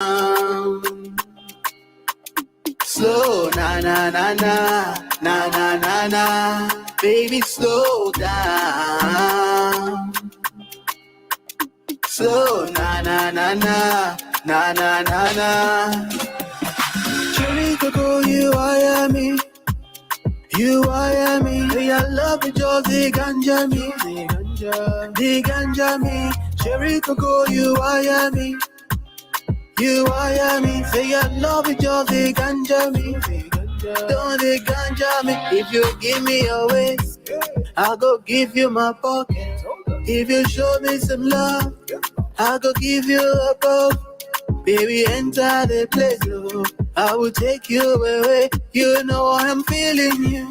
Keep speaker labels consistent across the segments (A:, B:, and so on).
A: Slow, na na na na, na na na na, baby, slow down. Slow, na na na na, na na na na. Cherry Coco, you are me. You are me. Hey, I love the joy, the ganja me, the ganja me. Cherry Coco, you are me. You are me. Say I love it, just the ganja me. Don't the ganja me. If you give me your waist, I'll go give you my pocket. If you show me some love, I'll go give you a boat. Baby, enter the place, oh. I will take you away. You know I'm feeling you.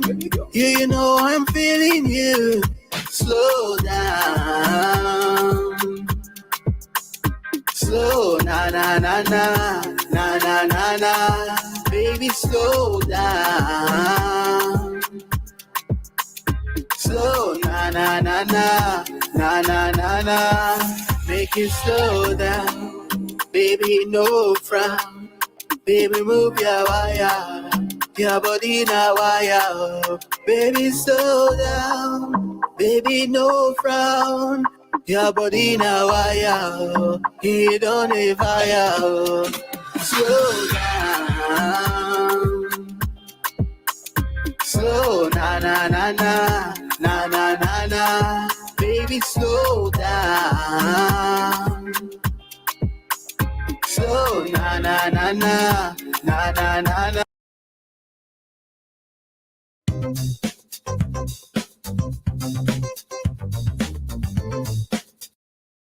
A: You know I'm feeling you. Slow down. Slow, na na na na, na na na na. Baby, slow down. Slow, na na na na, na na na na. Make it slow down. Baby, no frown. Baby, move your wire. Your body na wire. Baby, slow down. Baby, no frown. Your body na wire. You don't need fire. Slow down. Slow, na na na na, na na na na. Baby, slow down. Slow, na na na na, na na na na.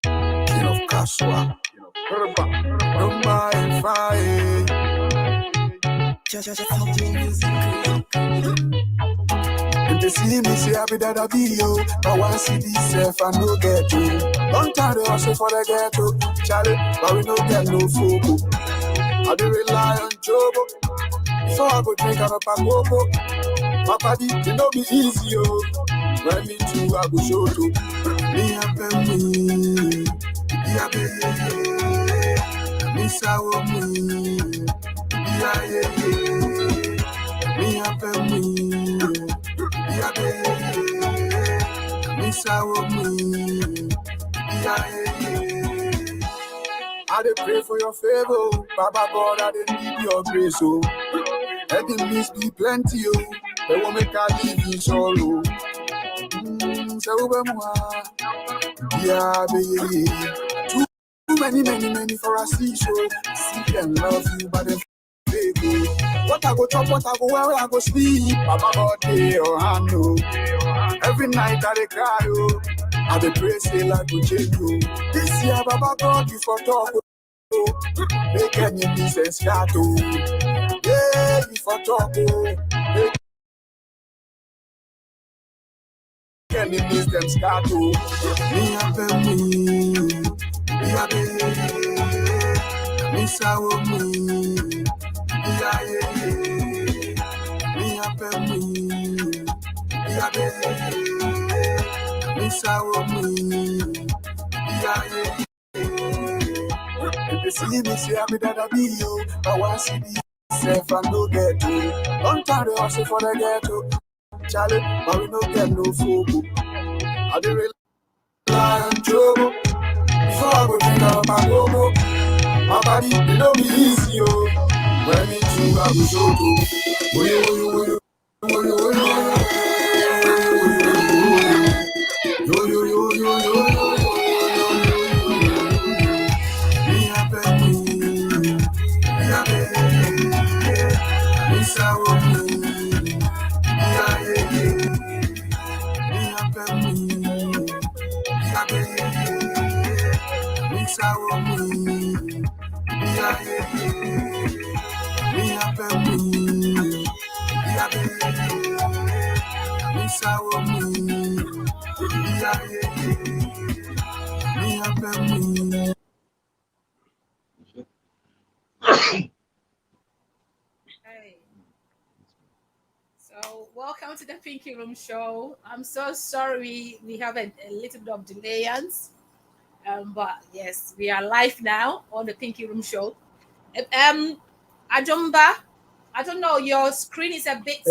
B: King of Kaswa, Rumba and Fire. And they see me say I be that I be yo. But one city self I no get you. Long time they hustle for the ghetto, Charlie, but we no get no foco. I do rely on Jobo. Before I go drink out of a cocoa. My body, it no be easy yo. When me too, I go show to me and me. Yeah, baby, Miss Our me. Yeah, me and me. Yeah, baby, Miss Our me. Yeah, I dey pray for your favor, Baba God, I dey need your grace, oh. Enemies be plenty, oh. They won't make I live in sorrow. Yeah, baby. Too many for a see show. See and love you, but they fake you. What I go chop, what I go wear, where I go sleep. Baba God, day or hand, oh. Every night I dey cry, oh. I dey pray, say like go change, oh. This year, Baba God, you for talk, oh. Make enemies and scatter, oh. Yeah, you for talk, oh. Enemies them scatter, oh. Me and me. Yeah, baby, Miss Our me. Yeah, me and me. Yeah, baby, Miss Our me. Yeah, if they see me say I be that I be you, I want to see self and no get you. Long time they hustle for the ghetto, Charlie, but we no get no foco. I do rely on trouble. Before I go drink out my cocoa, my body, it don't be easy, yo. When me too, I go show to. Yo, me happy, Miss Our me. Yeah, me happy, Miss Our me. Yeah, me happy, Miss Our me. Yeah, me happy.
C: Hey. So, welcome to the Pinky Room Show. I'm so sorry we have a little bit of delayance. But yes, we are live now on the Pinky Room Show. Ajumba, I don't know. Your screen is a bit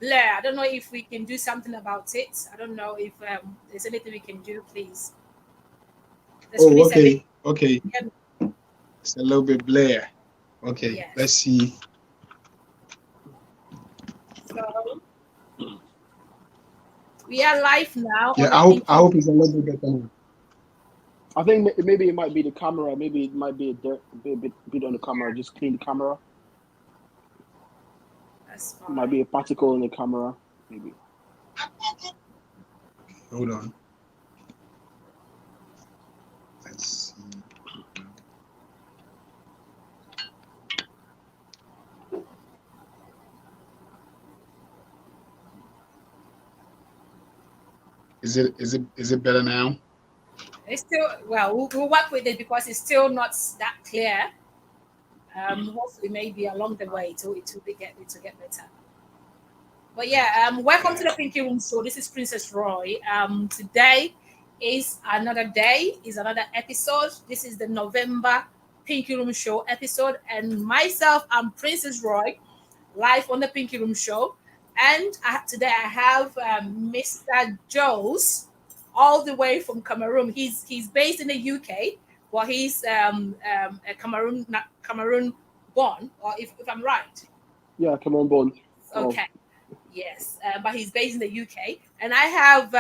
C: blur. I don't know if we can do something about it. I don't know if there's anything we can do, please. The screen
D: Oh,
C: is a bit.
D: okay. It's a little bit blur. Okay,
C: Yes.
D: let's see.
C: So we are live now.
D: Yeah, I hope it's a little bit better now.
E: I think maybe it might be the camera. Maybe it might be a bit on the camera. Just clean the camera.
C: That's
E: It
C: fine.
E: might be a particle in the camera. Maybe.
D: Hold on. Let's see. Is it better now?
C: It's still we'll work with it because it's still not that clear. Hopefully, maybe along the way it will get better. But yeah, welcome to the Pinky Room Show. This is Princess Roy. Today is another day, is another episode. This is the November Pinky Room Show episode, and myself, I'm Princess Roy, live on the Pinky Room Show. And today I have Mr. Joes, all the way from Cameroon. He's based in the UK, but he's a Cameroon born, or if I'm right.
E: Yeah, come on, born.
C: Okay. Yes, but he's based in the UK. And I have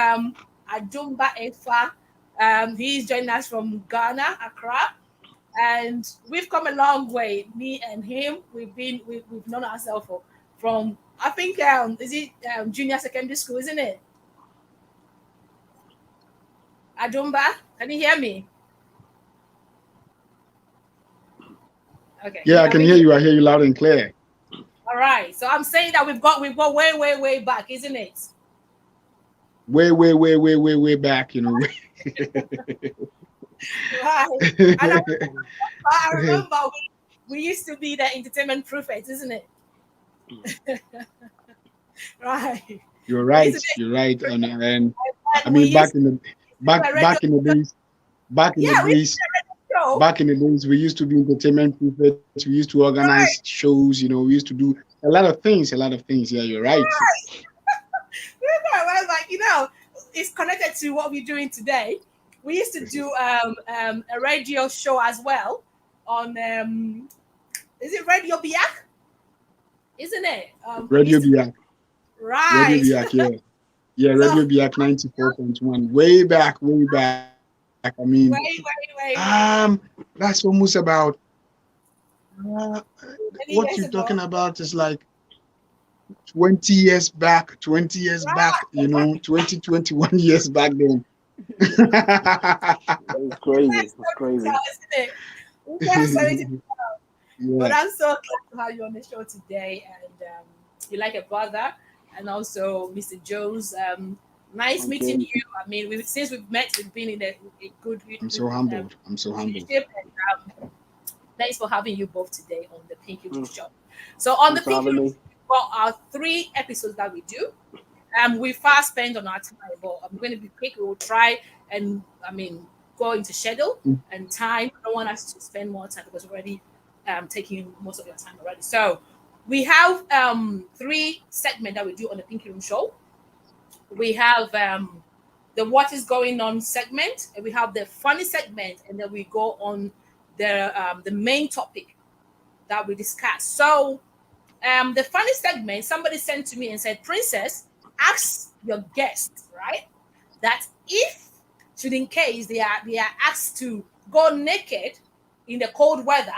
C: Adumba Efa. He's joining us from Ghana, Accra. And we've come a long way. Me and him, we've known ourselves from I think is it junior secondary school, isn't it? Adumba, can you hear me? Okay.
D: Yeah, I can hear you. I hear you loud and clear.
C: All right. So I'm saying that we've got way back, isn't it?
D: Way back, you know.
C: Right. And I remember we used to be the entertainment prefects, isn't it? Right.
D: You're right. You're right. And I mean, back in the days, we used to be entertainment prefects. We used to organize shows. You know, we used to do a lot of things. Yeah, you're right.
C: I was like, it's connected to what we're doing today. We used to do a radio show as well on is it Radio Biak? Isn't it?
D: Radio Biak.
C: Right.
D: Radio Biak, yeah. Yeah, Radio Biak 94.1. Way back. I mean,
C: way.
D: that's almost about what you're talking about is like 20 years back, you know, 20, 21 years back then.
E: It's crazy. It's crazy.
C: But I'm so glad to have you on the show today, and you're like a brother, and also Mr. Jones. Nice meeting you. I mean, since we've met, we've been in a good.
D: I'm so humbled.
C: And, thanks for having you both today on the Pinky Room Show. So on the Pinky Room, we've got our 3 episodes that we do. We fast spend on our time, but I'm going to be quick. We will try and go into schedule and time. I don't want us to spend more time because we're already taking most of your time already. So we have 3 segments that we do on the Pinky Room Show. We have the what is going on segment, and we have the funny segment, and then we go on the main topic that we discuss. So the funny segment, somebody sent to me and said, Princess, ask your guests, right, that if should in case they are asked to go naked in the cold weather,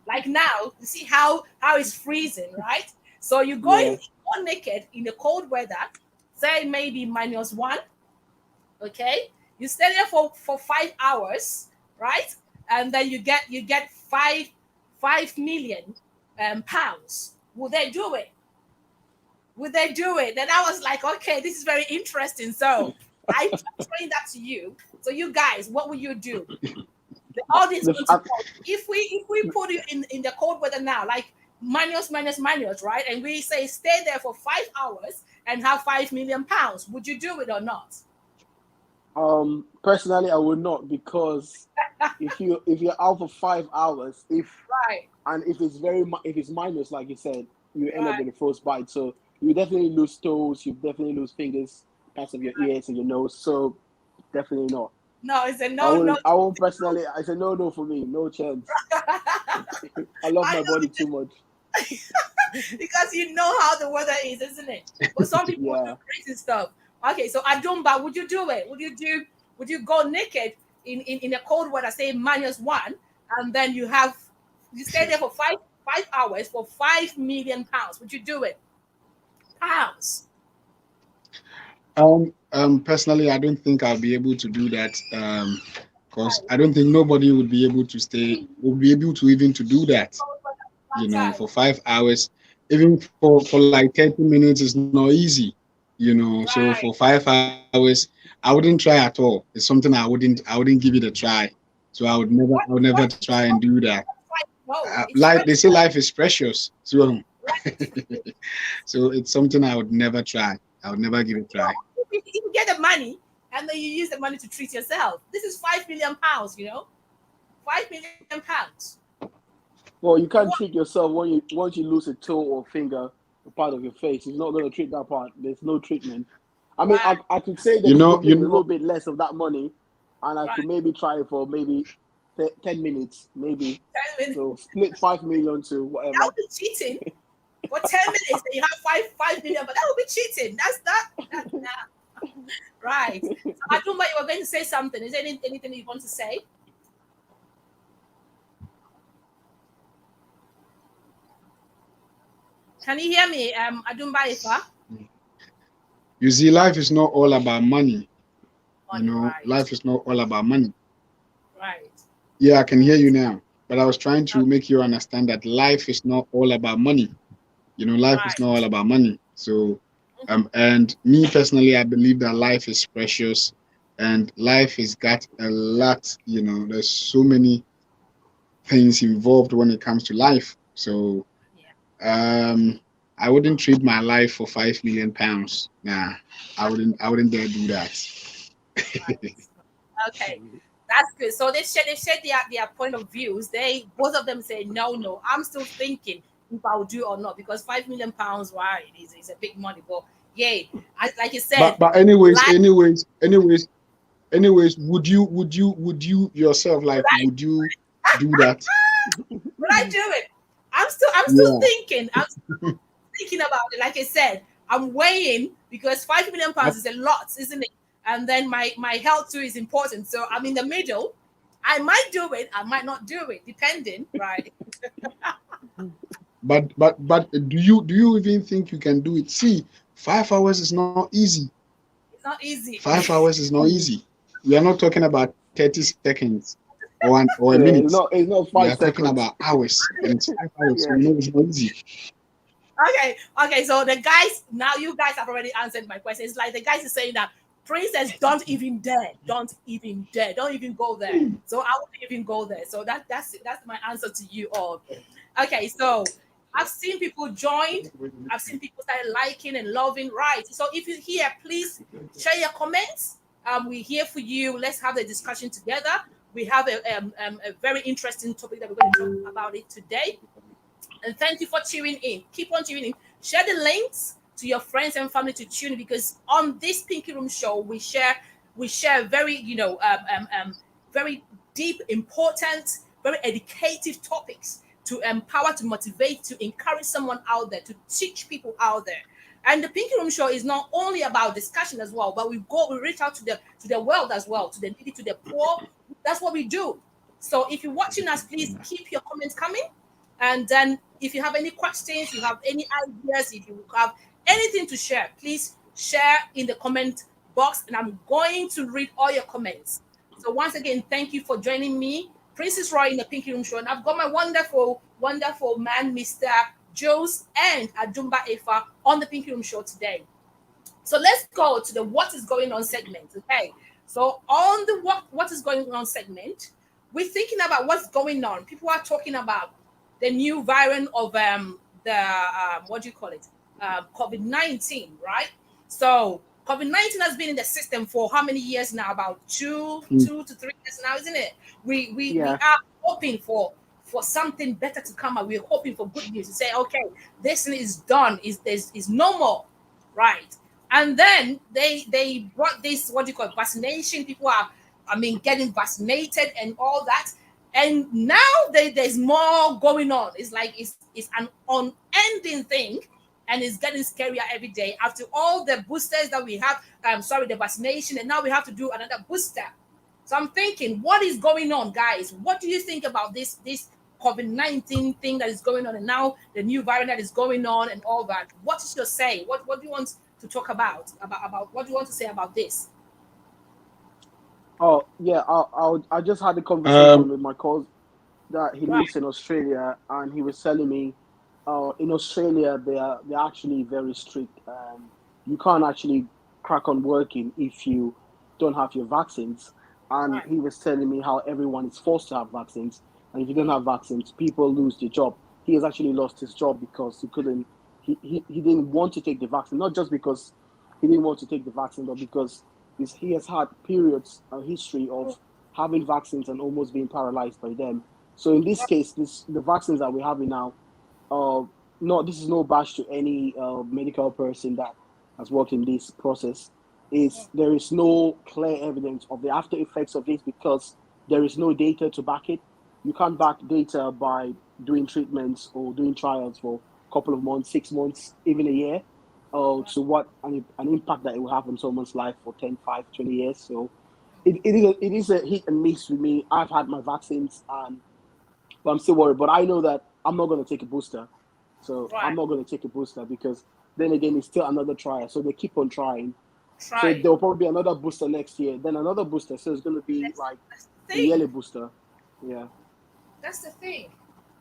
C: like now, you see how it's freezing, right? So you go naked in the cold weather, say maybe -1, okay? You stay there for 5 hours, right? And then you get 5 million pounds. Would they do it? Then I was like, okay, this is very interesting. So I explained that to you. So you guys, what will you do? The audience, if we put you in the cold weather now, like minus, right? And we say stay there for 5 hours and have 5 million pounds. Would you do it or not?
E: Personally, I would not, because if you're out for 5 hours, if it's minus, like you said, you end up with a frostbite. So you definitely lose toes, you definitely lose fingers, parts of your ears and your nose. So definitely not.
C: No, it's a no.
E: I won't personally. It's a no for me. No chance. I love my body too much.
C: Because you know how the weather is, isn't it? But some people do crazy stuff. Okay, so Adumba, would you do it? Would you go naked in a cold weather, say -1, and then you stay there for five hours for £5 million? Would you do it? Pounds.
D: Personally, I don't think I'll be able to do that. Because I don't think nobody would be able to even to do that. You know, for 5 hours, even for like 30 minutes is not easy. You know, so for 5 hours, I wouldn't try at all. It's something I wouldn't give it a try. So I would never try and do that. Like they say, life is precious. So, so it's something I would never try. I would never give it a try.
C: You get the money and then you use the money to treat yourself. This is £5 million, you know, £5 million.
E: Well, you can't treat yourself once you lose a toe or finger, a part of your face. It's not going to treat that part. There's no treatment. I mean, I could say that a little bit less of that money, and I could maybe try it for maybe 10 minutes, maybe. 10 minutes. So split 5 million to whatever.
C: That would be cheating. For 10 minutes, then you have 5 million, but that would be cheating. That's nah. Right. So Adumba, you were going to say something. Is there anything you want to say? Can you hear me, Adumba Ifa?
D: You see, life is not all about money. You know, life is not all about money.
C: Right.
D: Yeah, I can hear you now. But I was trying to make you understand that life is not all about money. You know, life is not all about money. So, and me personally, I believe that life is precious, and life has got a lot. You know, there's so many things involved when it comes to life. So, I wouldn't trade my life for £5 million. Nah, I wouldn't dare do that.
C: Okay, that's good. So they shared their point of views. Both of them say no. I'm still thinking if I would do or not, because £5 million, right, is a big money. But yeah, like you said.
D: But anyways, would you yourself, like, would you do that?
C: Would I do it? I'm still thinking. I'm still thinking about it. Like I said, I'm weighing, because £5 million is a lot, isn't it? And then my health too is important. So I'm in the middle. I might do it. I might not do it, depending, right?
D: But do you even think you can do it? See, 5 hours is not easy.
C: It's not easy.
D: 5 hours is not easy. We are not talking about 30 seconds or a minute.
E: It's not 5 seconds.
D: We are talking about hours. And it's 5 hours. So it's not easy.
C: Okay. So the guys, now you guys have already answered my question. It's like the guys are saying that, Princess, don't even dare. Don't even go there. So I wouldn't even go there. So that's my answer to you all. Okay, so I've seen people join. I've seen people start liking and loving. Right. So if you're here, please share your comments. We're here for you. Let's have the discussion together. We have a very interesting topic that we're going to talk about it today. And thank you for tuning in. Keep on tuning in. Share the links to your friends and family to tune in, because on this Pinky Room show we share very very deep, important, very educative topics to empower, to motivate, to encourage someone out there, to teach people out there. And the Pinky Room show is not only about discussion as well, but we reach out to the world as well, to the needy, to the poor. That's what we do. So if you're watching us, please keep your comments coming. And then if you have any questions, you have any ideas, if you have anything to share, please share in the comment box, and I'm going to read all your comments. So once again, thank you for joining me, Princess Roy, in the Pinky Room show. And I've got my wonderful man, Mr. Joes and Adumba Ifa, on the Pinky Room show today. So let's go to the what is going on segment. Okay. So on the what is going on segment, we're thinking about what's going on. People are talking about the new variant of what do you call it? COVID-19, right? So COVID-19 has been in the system for how many years now? About 2 to 3 years now, isn't it? We are hoping for something better to come out. We're hoping for good news to say, okay, this is done, is no more, right? And then they brought this, what do you call it, vaccination. People are, getting vaccinated and all that. And now there's more going on. It's like it's an unending thing, and it's getting scarier every day. After all the boosters that we have, the vaccination, and now we have to do another booster. So I'm thinking, what is going on, guys? What do you think about this COVID-19 thing that is going on, and now the new variant that is going on and all that? What is your say? What do you want to talk about what do you want to say about this?
E: Oh yeah, I just had a conversation with my cousin that he lives in Australia, and he was telling me, in Australia they're actually very strict. You can't actually crack on working if you don't have your vaccines. And he was telling me how everyone is forced to have vaccines, and if you don't have vaccines, people lose their job. He has actually lost his job because he couldn't. He didn't want to take the vaccine, not just because he didn't want to take the vaccine, but because he has had periods, a history of having vaccines and almost being paralyzed by them. So in this case, the vaccines that we're having now, this is no bash to any medical person that has worked in this process. There is no clear evidence of the after effects of this because there is no data to back it. You can't back data by doing treatments or doing trials for a couple of months, 6 months, even a year, to what an impact that it will have on someone's life for 10, 5, 20 years. So it is a hit and miss with me. I've had my vaccines, but I'm still worried. But I know that I'm not going to take a booster. So I'm not going to take a booster because then again, it's still another trial. So they keep on trying. So there'll probably be another booster next year, then another booster. So it's going to be like a yearly booster. Yeah.
C: That's the thing.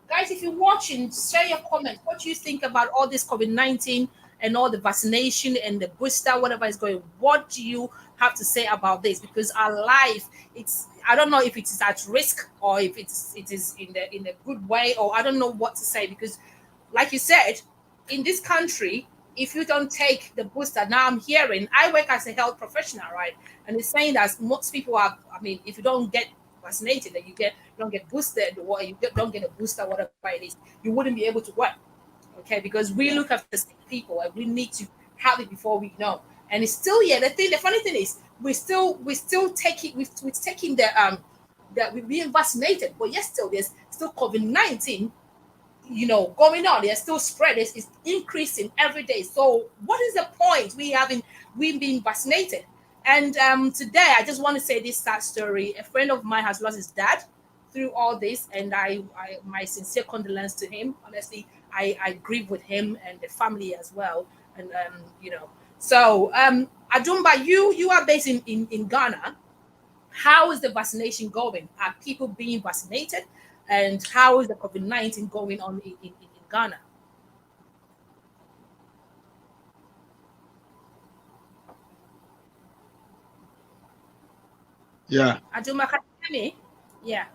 C: Guys, if you're watching, share your comments. What do you think about all this COVID-19 and all the vaccination and the booster, whatever is going? What do you have to say about this? Because our life, I don't know if it is at risk or if it is in a good way, or I don't know what to say, because like you said, in this country, if you don't take the booster, now I'm hearing, I work as a health professional, right? And it's saying that most people are, if you don't get vaccinated, that you don't get boosted, or you don't get a booster, whatever it is, you wouldn't be able to work. Okay, because we look after sick people and we need to have it before we know. And it's still the funny thing is we're still taking we're being vaccinated, but yes, still there's still COVID-19 going on. There's still spread. It's increasing every day. So what is the point we being vaccinated? And today I just want to say this sad story. A friend of mine has lost his dad through all this, and I my sincere condolence to him. Honestly, I grieve with him and the family as well. And so Adumba, you are based in Ghana. How is the vaccination going? Are people being vaccinated? And how is the COVID-19 going on in Ghana?
D: Yeah.
C: Aduma, can you hear me? Yeah.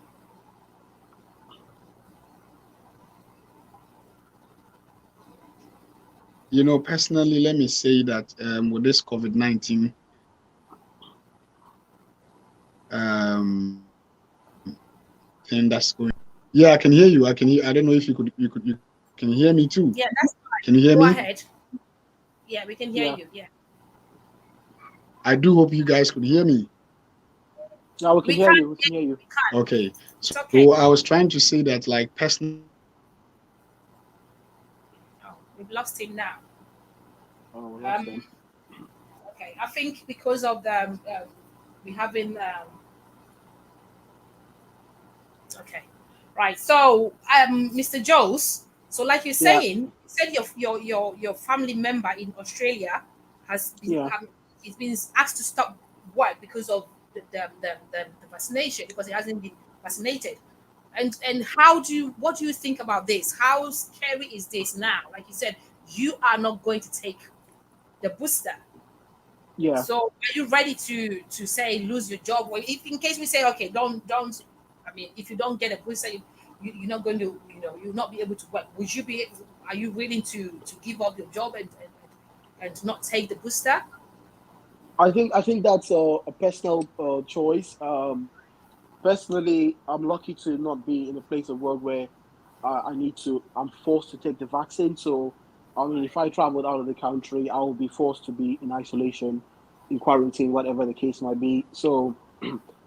D: Personally, let me say that with this COVID-19, thing that's going. Yeah, I can hear you. I don't know if you can hear me too.
C: Yeah, that's fine.
D: Can you hear me?
C: Go ahead. Yeah, we can hear you. Yeah.
D: I do hope you guys could hear me.
E: No, we can hear you. We can hear you.
D: Okay. So
C: okay.
D: I was trying to say that, like, personally.
C: Oh, we've lost him now.
E: Oh, we lost him.
C: Okay, I think because of the we having okay, right. So Mr. Jones, so like you're saying, you said your family member in Australia has been he's been asked to stop work because of the vaccination, because he hasn't been vaccinated. And what do you think about this? How scary is this now? Like you said, you are not going to take the booster.
E: Yeah.
C: So are you ready to say lose your job? Or if in case we say, okay, don't if you don't get a booster, you're not going to, you'll not be able to work. Are you willing to give up your job and not take the booster?
E: I think that's a personal choice. Personally, I'm lucky to not be in a place of work where I'm forced to take the vaccine. So, I mean, if I traveled out of the country, I will be forced to be in isolation, in quarantine, whatever the case might be. So,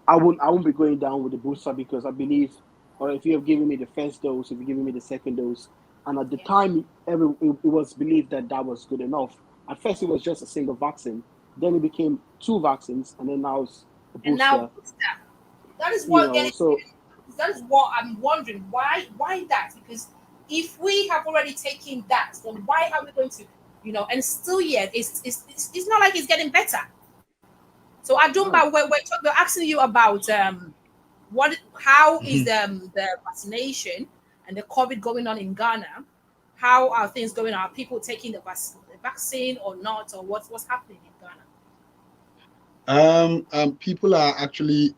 E: I won't be going down with the booster because I believe, or if you have given me the first dose, if you're giving me the second dose, and at the time, it was believed that that was good enough. At first, it was just a single vaccine. Then it became two vaccines, and then now it's a
C: And now
E: booster.
C: that is
E: You
C: what
E: know, so
C: that is what I'm wondering. Why that? Because if we have already taken that, then why are we going to, and still yet it's not like it's getting better. So Adumba, we're asking you about how is the vaccination and the COVID going on in Ghana? How are things going? Are people taking the vaccine or not, or what's happening in
D: Ghana? People are actually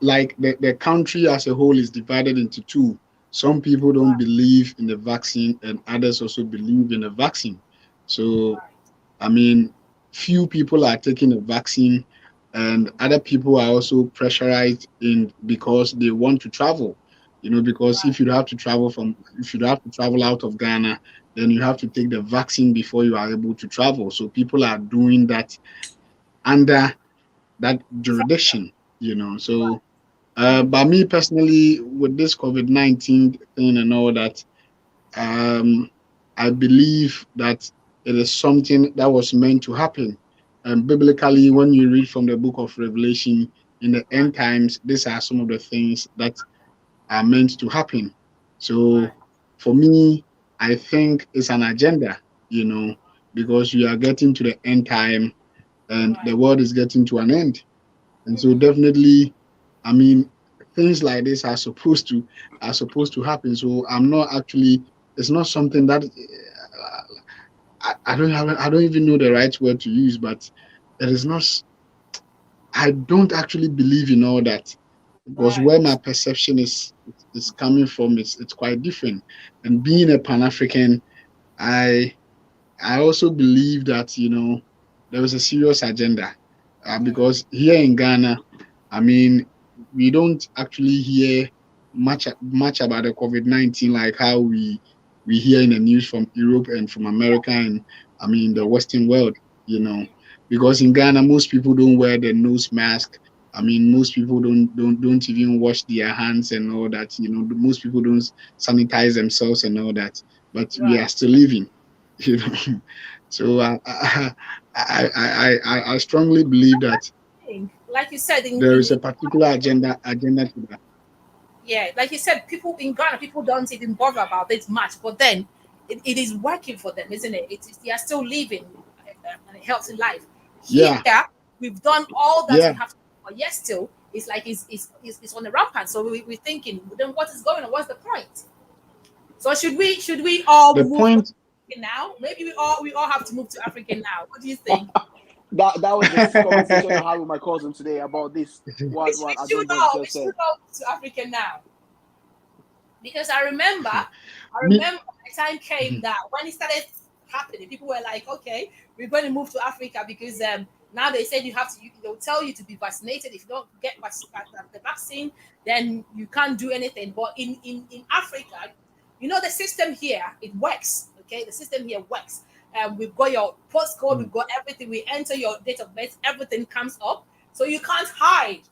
D: like the country as a whole is divided into two. Some people don't believe in the vaccine, and others also believe in the vaccine. So, I mean, few people are taking the vaccine, and other people are also pressurized in because they want to travel. Because if you have to travel out of Ghana, then you have to take the vaccine before you are able to travel. So people are doing that under that jurisdiction. So. But me personally, with this COVID-19 thing and all that, I believe that it is something that was meant to happen. And biblically, when you read from the book of Revelation, in the end times, these are some of the things that are meant to happen. So for me, I think it's an agenda, because we are getting to the end time and the world is getting to an end. And so definitely, I mean, things like this are supposed to happen. So I'm not actually. It's not something that I don't even know the right word to use, but it is not. I don't actually believe in all that because where my perception is coming from, it's quite different. And being a Pan-African, I also believe that there was a serious agenda because here in Ghana, I mean, we don't actually hear much about the COVID-19 like how we hear in the news from Europe and from America and I mean the Western world, because in Ghana most people don't wear the nose mask. I mean, most people don't even wash their hands and all that. Most people don't sanitize themselves and all that. But we are still living, So I strongly believe that.
C: Like you said,
D: there is a particular agenda to that.
C: Yeah, like you said, people in Ghana, people don't even bother about it much, but then it is working for them, isn't it? They are still living a healthy life. Here, we've done all that we have to do, but yet still, it's like it's on the rampant. So we're thinking, then what is going on? What's the point? So should we all move now? Maybe we all have to move to Africa now. What do you think?
E: That was the conversation I had with my cousin today about this.
C: We should all to Africa now. Because I remember the time came that when it started happening, people were like, okay, we're going to move to Africa because now they said they'll tell you to be vaccinated. If you don't get the vaccine, then you can't do anything. But in Africa, the system here, it works. Okay, the system here works. We've got your postcode, we've got everything. We enter your date of birth, everything comes up. So you can't hide.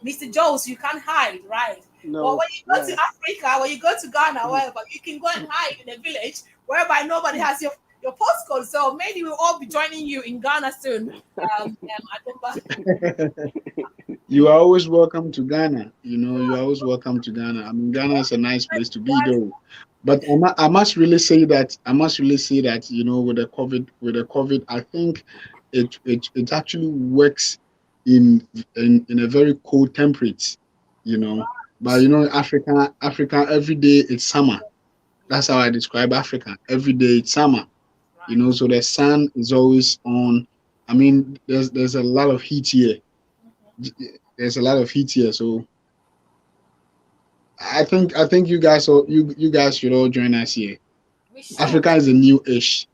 C: Mr. Jones, you can't hide, right? No, but when you go to Africa, when you go to Ghana, wherever, you can go and hide in a village whereby nobody has your postcode. So maybe we'll all be joining you in Ghana soon.
D: You are always welcome to Ghana. You are always welcome to Ghana. I mean, Ghana is a nice place to be, though. But I must really say that with the COVID, I think it actually works in a very cold temperature, But Africa every day it's summer. That's how I describe Africa. Every day it's summer, So the sun is always on. I mean, there's a lot of heat here. There's a lot of heat here, so. I think you guys should all join us here.
C: We should.
D: Africa is a new ish.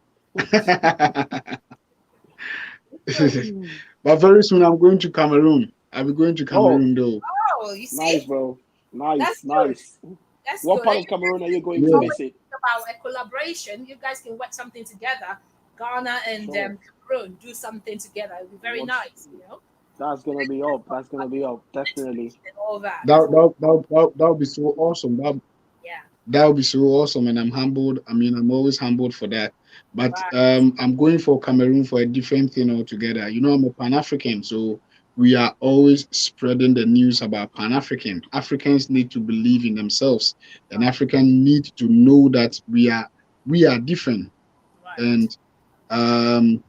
D: But very soon I'm going to Cameroon. I'll be going to Cameroon though.
C: Oh, you see?
E: Nice, bro. Nice,
C: That's
E: nice.
C: good. That's
E: What
C: good.
E: part
C: And
E: of Cameroon are you going
D: Yeah.
E: to visit?
C: about a collaboration, you guys can work something together. Ghana and
E: Sure.
C: Cameroon do something together. It'll be very
E: What's
C: nice, you know.
E: that's gonna be up. That's gonna be up. Definitely.
C: And all that.
D: That would be so awesome.
C: Yeah.
D: That would be so awesome, and I'm humbled. I mean, I'm always humbled for that. But
C: Right.
D: I'm going for Cameroon for a different thing altogether. You know, I'm a Pan-African, so we are always spreading the news about Pan-African. Africans need to believe in themselves, and
C: Right.
D: Africans need to know that we are different,
C: Right.
D: and um,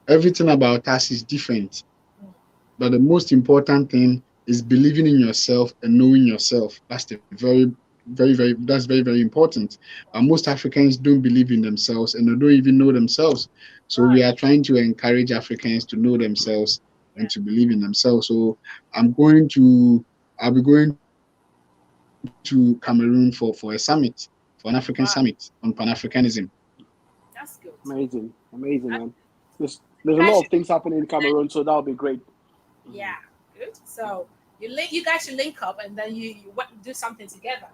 D: everything about us is different.
C: Mm.
D: But the most important thing is believing in yourself and knowing yourself. That's the that's very, very important. Most Africans don't believe in themselves and they don't even know themselves. So we
C: Right.
D: are trying to encourage Africans to know themselves
C: Yeah.
D: and to believe in themselves. So I'll be going to Cameroon for a summit, for an African
C: Wow.
D: summit on Pan-Africanism.
C: That's good.
E: Amazing, amazing,
C: That,
E: man. There's
C: you
E: there's a
C: guys
E: lot
C: should,
E: of things happening in Cameroon, so that'll be great.
C: yeah, good. So you guys should link up and then do something together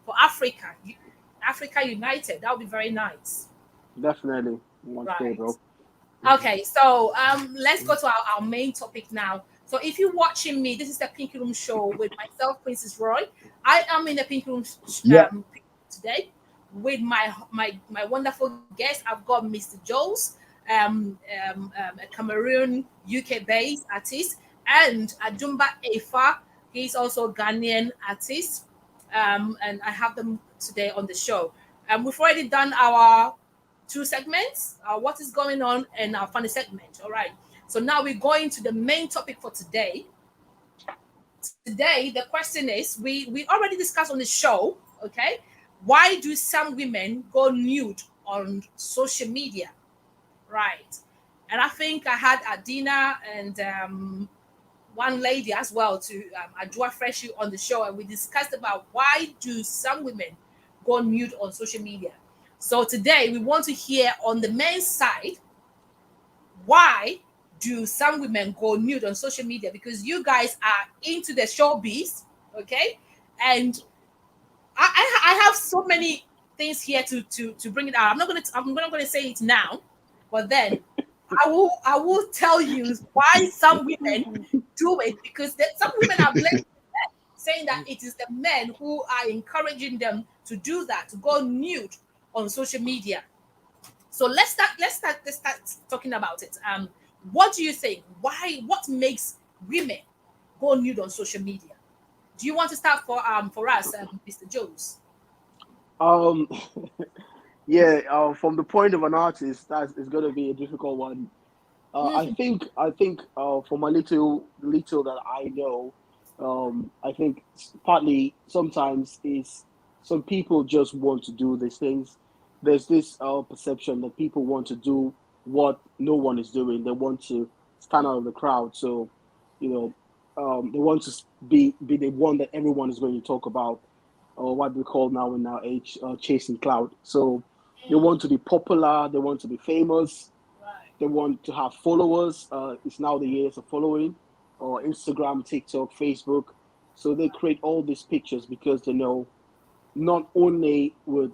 C: for Africa. Africa United. That would be very nice.
E: Definitely. One day,
C: Right.
E: bro.
C: Okay, so let's go to our main topic now. So if you're watching me, this is the Pinky Room show with myself, Princess Roy. I am in the Pinky Room
D: Yeah.
C: today with my wonderful guest. I've got Mr. Jones, a Cameroon UK based artist, and Adumba Efa. He's also a Ghanaian artist, and I have them today on the show. We've already done our two segments, what is going on, and our funny segment. All right. So now we're going to the main topic for today. Today, the question is, we already discussed on the show, okay? Why do some women go nude on social media? Right. And I think I had Adina and one lady as well to Adua Freshu on the show, and we discussed about why do some women go nude on social media. So today we want to hear on the men's side, why do some women go nude on social media? Because you guys are into the showbiz, okay? And I have so many things here to bring it out. I'm not gonna say it now, but then I will tell you why some women do it, because some women are blaming men, saying that it is the men who are encouraging them to do that, to go nude on social media. So let's start talking about it. What do you think? What makes women go nude on social media? Do you want to start for us, Mr. Jones?
E: Um, yeah. From the point of an artist, that is going to be a difficult one. I think from a little that I know, I think partly sometimes is some people just want to do these things. There's this perception that people want to do what no one is doing. They want to stand out of the crowd. So, you know, they want to be the one that everyone is going to talk about, or what we call now in our age, chasing cloud. So they want to be popular. They want to be famous.
C: Right.
E: They want to have followers. It's now the years of following, or Instagram, TikTok, Facebook. So they create all these pictures because they know not only would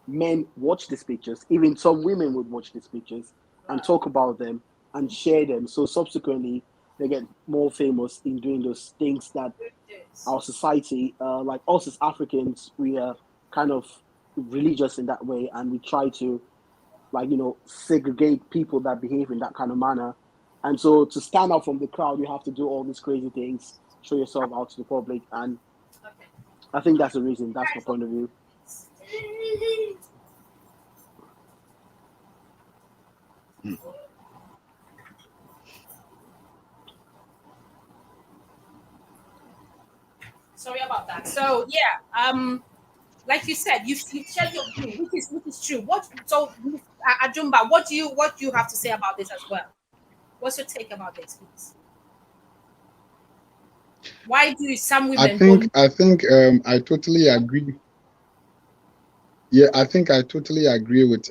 E: men watch these pictures, even some women would watch these pictures and
C: Right.
E: talk about them and share them. So subsequently, they get more famous in doing those things that
C: Yes.
E: our society, like us as Africans, we are kind of religious in that way, and we try to, like, segregate people that behave in that kind of manner. And so to stand out from the crowd, you have to do all these crazy things, show yourself out to the public, and
C: Okay.
E: I think that's the reason. That's my point of view.
C: Sorry about that. So yeah, like you said, you shared your view, which is true. Ajumba, what do you have to say about this as well? What's your take about this, please? Why do some women go?
D: I totally agree. Yeah, I think I totally agree with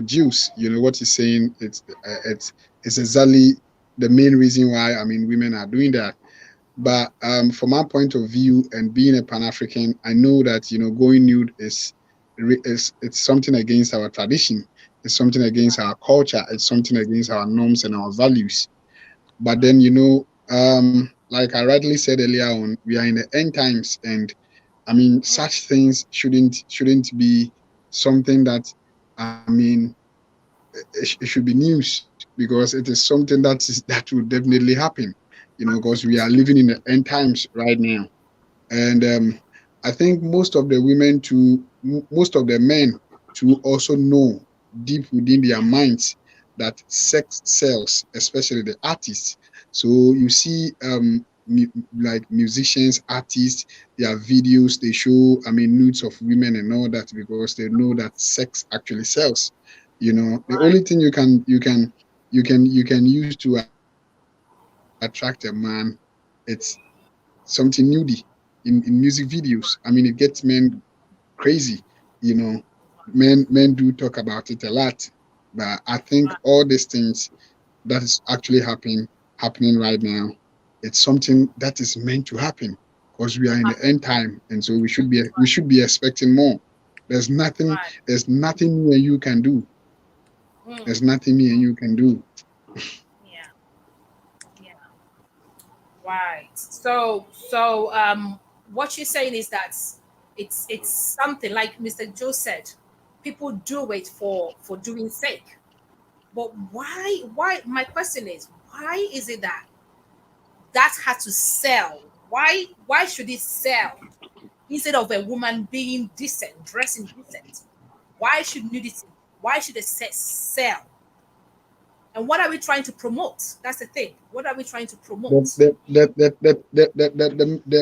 D: Juice. You know what he's saying. It's exactly the main reason why women are doing that. But from my point of view, and being a Pan African, I know that going nude is it's something against our tradition. It's something against our culture. It's something against our norms and our values. But then like I rightly said earlier on, we are in the end times, and such things shouldn't be something that I mean it should be news, because it is something that will definitely happen. Because we are living in the end times right now, and I think most of the men to also know deep within their minds that sex sells, especially the artists. So you see, like musicians, artists, their videos, they show, nudes of women and all that, because they know that sex actually sells. The only thing you can use to attract a man, it's something nudie in music videos. It gets men crazy. Men do talk about it a lot, but I think all these things that is actually happening right now, it's something that is meant to happen, because we are in the end time, and so we should be expecting more. there's nothing
C: Right.
D: there's nothing me and you can do.
C: Mm.
D: There's nothing me and you can do.
C: Yeah. Yeah. Right. So what you're saying is that it's something like Mr. Joe said. People do it for doing sake. But why my question is, why is it that has to sell? Why should it sell instead of a woman being decent, dressing decent? Why should nudity? Why should it sell? And what are we trying to promote? That's the thing. What are we trying to
D: The
C: promote?
D: the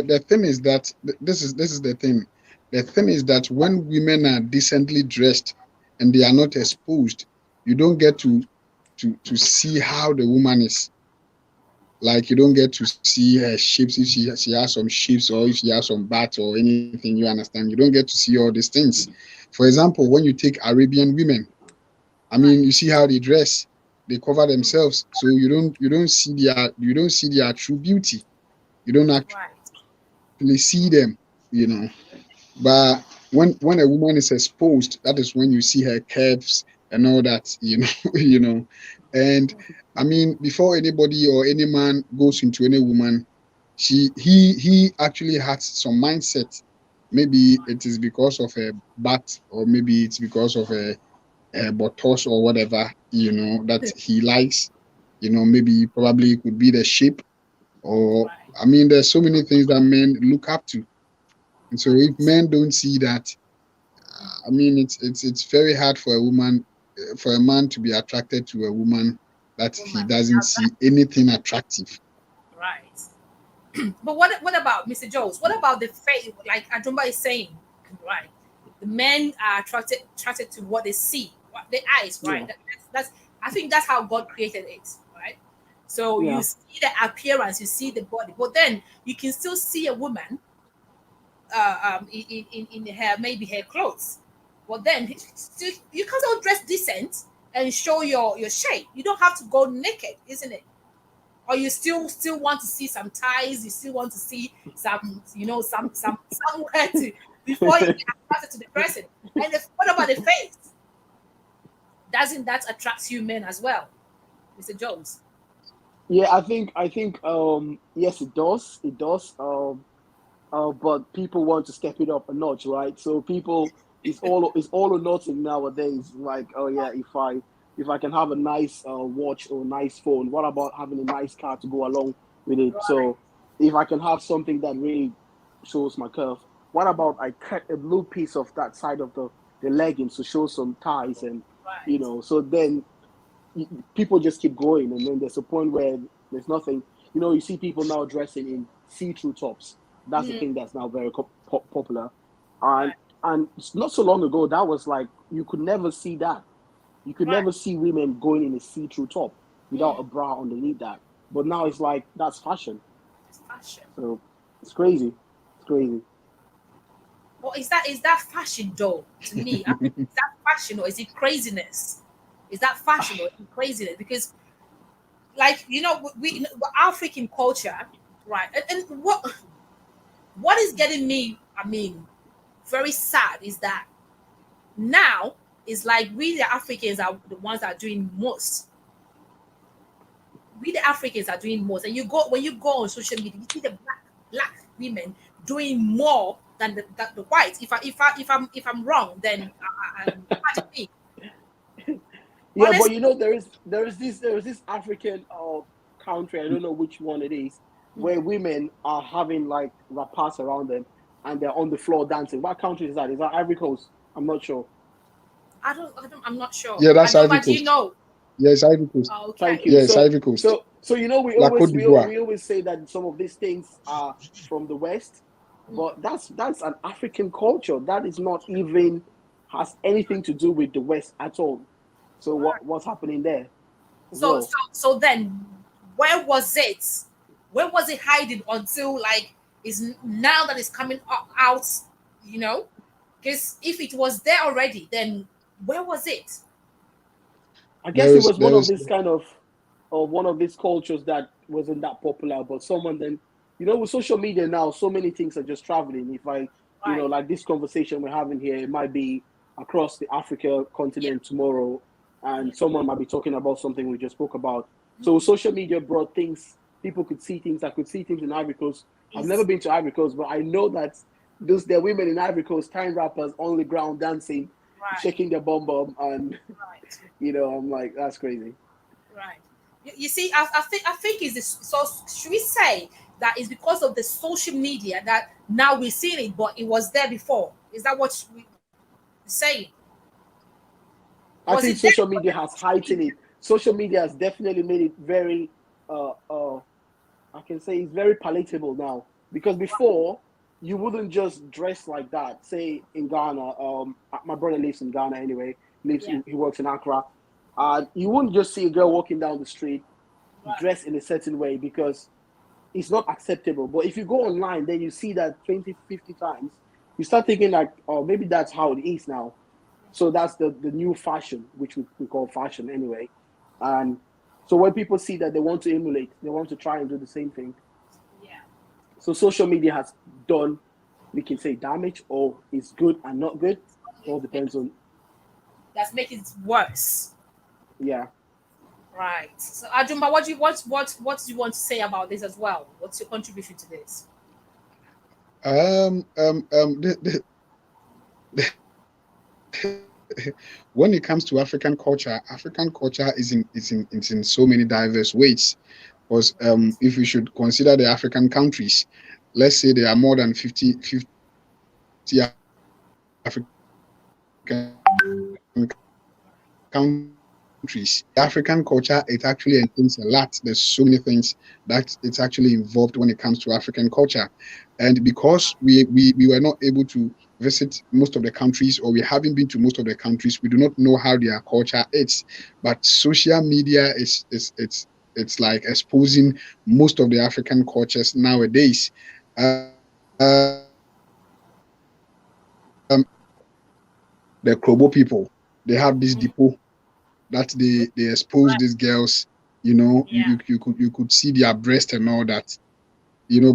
D: the thing is that this is the thing. The thing is that when women are decently dressed and they are not exposed, you don't get to see how the woman is. Like, you don't get to see her shapes, if she has some shapes, or if she has some bats or anything. You understand? You don't get to see all these things. For example, when you take Arabian women,
C: Right.
D: you see how they dress. They cover themselves, so you don't see their true beauty. You don't
C: Right.
D: actually see them, you know. But when a woman is exposed, that is when you see her curves and all that, you know. And before anybody or any man goes into any woman, he actually has some mindset. Maybe it is because of a butt, or maybe it's because of a buttocks or whatever, that he likes. Maybe probably it could be the shape, or
C: Right.
D: there's so many things that men look up to. And so if
C: Right.
D: men don't see that, it's very hard for for a man to be attracted to a woman that he
C: Woman.
D: doesn't see anything attractive.
C: Right. But what about Mr. Jones? What about the face? Like Ajumba is saying, right? The men are attracted to what they see, what the eyes, right?
E: Yeah,
C: That's I think that's how God created it, right? So you
E: yeah,
C: see the appearance, you see the body, but then you can still see a woman in her, maybe her clothes. But then still, you can still dress decent and show your shape. You don't have to go naked, isn't it? Or you still want to see some ties, you still want to see some, some somewhere to before you get attracted to the person. And what about the face? Doesn't that attract you men as well, Mr. Jones?
E: yeah. I think yes, it does. It does. But people want to step it up a notch, right? So people, it's all or nothing nowadays. Like, oh yeah, if I can have a nice watch or a nice phone, what about having a nice car to go along with it?
C: Right,
E: So if I can have something that really shows my curve, what about I cut a little piece of that side of the leggings to show some thighs, and
C: right.
E: so then people just keep going, and then there's a point where there's nothing. You see people now dressing in see-through tops. That's the
C: Mm,
E: thing that's now very popular, and
C: right,
E: not so long ago that was like you could never see that. You could
C: right.
E: never see women going in a see-through top without
C: Mm,
E: a bra underneath that. But now it's like that's fashion.
C: it's fashion.
E: So it's crazy. It's crazy.
C: But is that fashion though? To me, I think, is that fashion or is it craziness? Is that fashion or is it craziness? Because, like, we African culture, right? And what is getting me, I mean, very sad is that now it's like we the Africans are the ones that are doing most. We the Africans are doing most, and when you go on social media, you see the black women doing more than the whites. If I'm wrong, then pardon me.
E: Yeah,
C: Honestly,
E: but there is this African country, I don't know which one it is, where women are having like rappers around them and they're on the floor dancing. What country is that? Is that Ivory Coast? I'm not sure.
C: I'm not sure.
D: Yeah, that's Ivory
C: But do you
D: Coast.
C: know?
D: Yes, Ivory Coast.
C: Oh,
E: Thank
C: okay.
E: you.
D: Yes, Ivory Coast.
E: So we
D: La
E: always
D: Côte d'Ivoire.
E: we always say that some of these things are from the West, but that's an African culture. That is not even has anything to do with the West at all. So what's happening there as
C: So
E: well?
C: so then, where was it? Where was it hiding until like is now that it's coming out? You know, because if it was there already, then where was it?
E: I guess
D: There
E: it
D: is
E: was one
D: there
E: of
D: is
E: this kind of one of these cultures that wasn't that popular, but someone then, with social media now, so many things are just traveling. If
C: Right.
E: like this conversation we're having here, it might be across the Africa
C: Yeah.
E: continent tomorrow,
C: Yeah.
E: and someone might be talking about something we just spoke about. So social media brought things, people could see things. I could see things in Ivory Coast. I've never
C: Is
E: been to Ivory Coast, but I know that there are women in Ivory Coast, time rappers on the ground dancing,
C: right.
E: shaking their bum, and
C: Right.
E: I'm like, that's crazy.
C: Right. You see, I think is this. So should we say that it's because of the social media that now we're seeing it, but it was there before? Is that what we saying?
E: I
C: Was
E: think
C: it there
E: social
C: before
E: media
C: the
E: has
C: social
E: heightened
C: media?
E: it. Social media has definitely made it very, I can say it's very palatable now. Because before, you wouldn't just dress like that. Say in Ghana, my brother lives in Ghana anyway.
C: Yeah.
E: He works in Accra. You wouldn't just see a girl walking down the street
C: Right.
E: dressed in a certain way because it's not acceptable. But if you go online, then you see that 20, 50 times. You start thinking like, oh, maybe that's how it is now. So that's the new fashion, which we call fashion anyway. And so when people see that, they want to emulate, they want to try and do the same thing.
C: Yeah.
E: So social media has done, we can say, damage, or it's good and not good. It all depends on,
C: That's making it worse.
E: yeah.
C: Right. So Ajumba, what do you want to say about this as well? What's your contribution to this?
D: um um um when it comes to African culture is in so many diverse ways. Because if we should consider the African countries, let's say there are more than 50 African countries. African culture, it actually entails a lot. There's so many things that it's actually involved when it comes to African culture. And because we were not able to visit most of the countries, or we haven't been to most of the countries, we do not know how their culture is. But social media it's like exposing most of the African cultures nowadays. The Krobo people, they have this depot that they expose these girls.
C: Yeah.
D: You could see their breast and all that.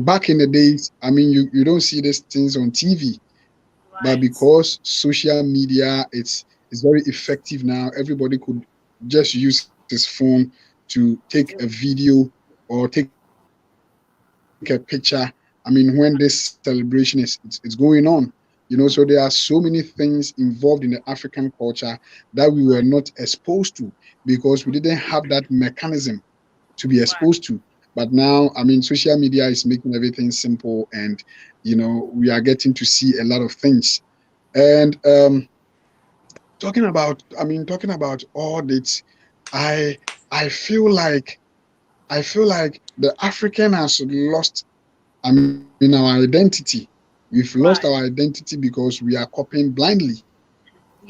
D: Back in the days, I mean, you don't see these things on TV, but
C: Right.
D: because social media, it's very effective now. Everybody could just use his phone to take a video or take a picture. I mean, when this celebration it's going on, so there are so many things involved in the African culture that we were not exposed to because we didn't have that mechanism to be
C: Right.
D: exposed to. But now, I mean, social media is making everything simple, and we are getting to see a lot of things. And talking about all this, I I feel like the African has lost, I mean, our identity. We've lost
C: Right.
D: our identity because we are copying blindly.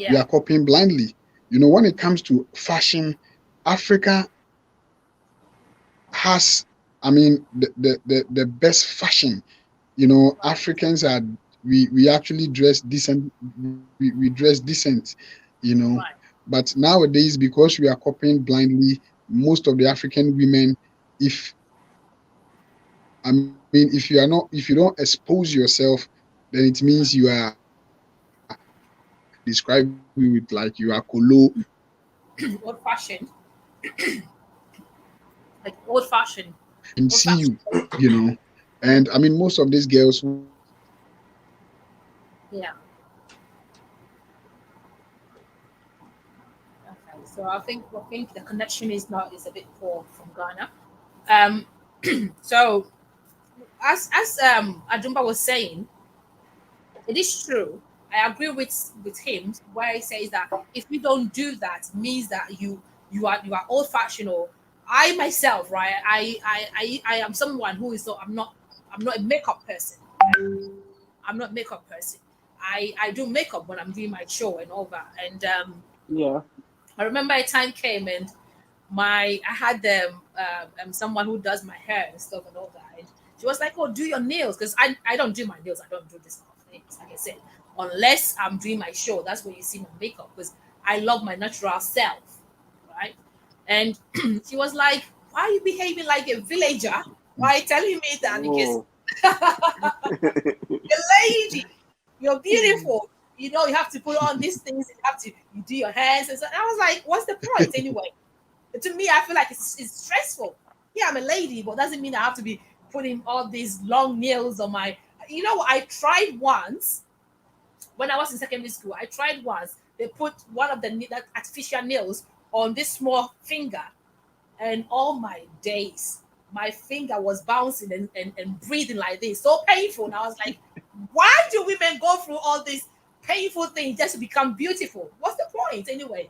D: We
C: Yeah.
D: are copying blindly. When it comes to fashion, Africa has, I mean, the best fashion. Africans are we actually dress decent. We dress decent, you know.
C: Right.
D: But nowadays, because we are copying blindly, most of the African women, if you are not, if you don't expose yourself, then it means you are describing with like you are colo.
C: Old fashioned. Like old fashioned.
D: And see you, you know. And I mean, most of these girls.
C: Yeah. Okay. So I think the connection is a bit poor from Ghana. So as Adumba was saying, it is true. I agree with him where he says that if we don't do that, it means that you are old fashioned. Or I myself, right? I am someone who is not. I'm not a makeup person. I'm not a makeup person. I do makeup when I'm doing my show and all that. And
E: yeah,
C: I remember a time came and I had someone who does my hair and stuff and all that. And she was like, "Oh, do your nails," because I don't do my nails. I don't do this kind of things. Like I said, unless I'm doing my show, that's where you see my makeup, because I love my natural self, right? And she was like, "Why are you behaving like a villager? Why are you telling me that?" Because you're lady, you're beautiful. You know, you have to put on these things. You do your hands and so. And I was like, "What's the point anyway?" To me, I feel like it's stressful. Yeah, I'm a lady, but doesn't mean I have to be putting all these long nails on my. You know, I tried once when I was in secondary school. I tried once. They put one of that artificial nails on this small finger, and all my days, my finger was bouncing and breathing like this, so painful. And I was like, why do women go through all these painful things just to become beautiful? What's the point anyway?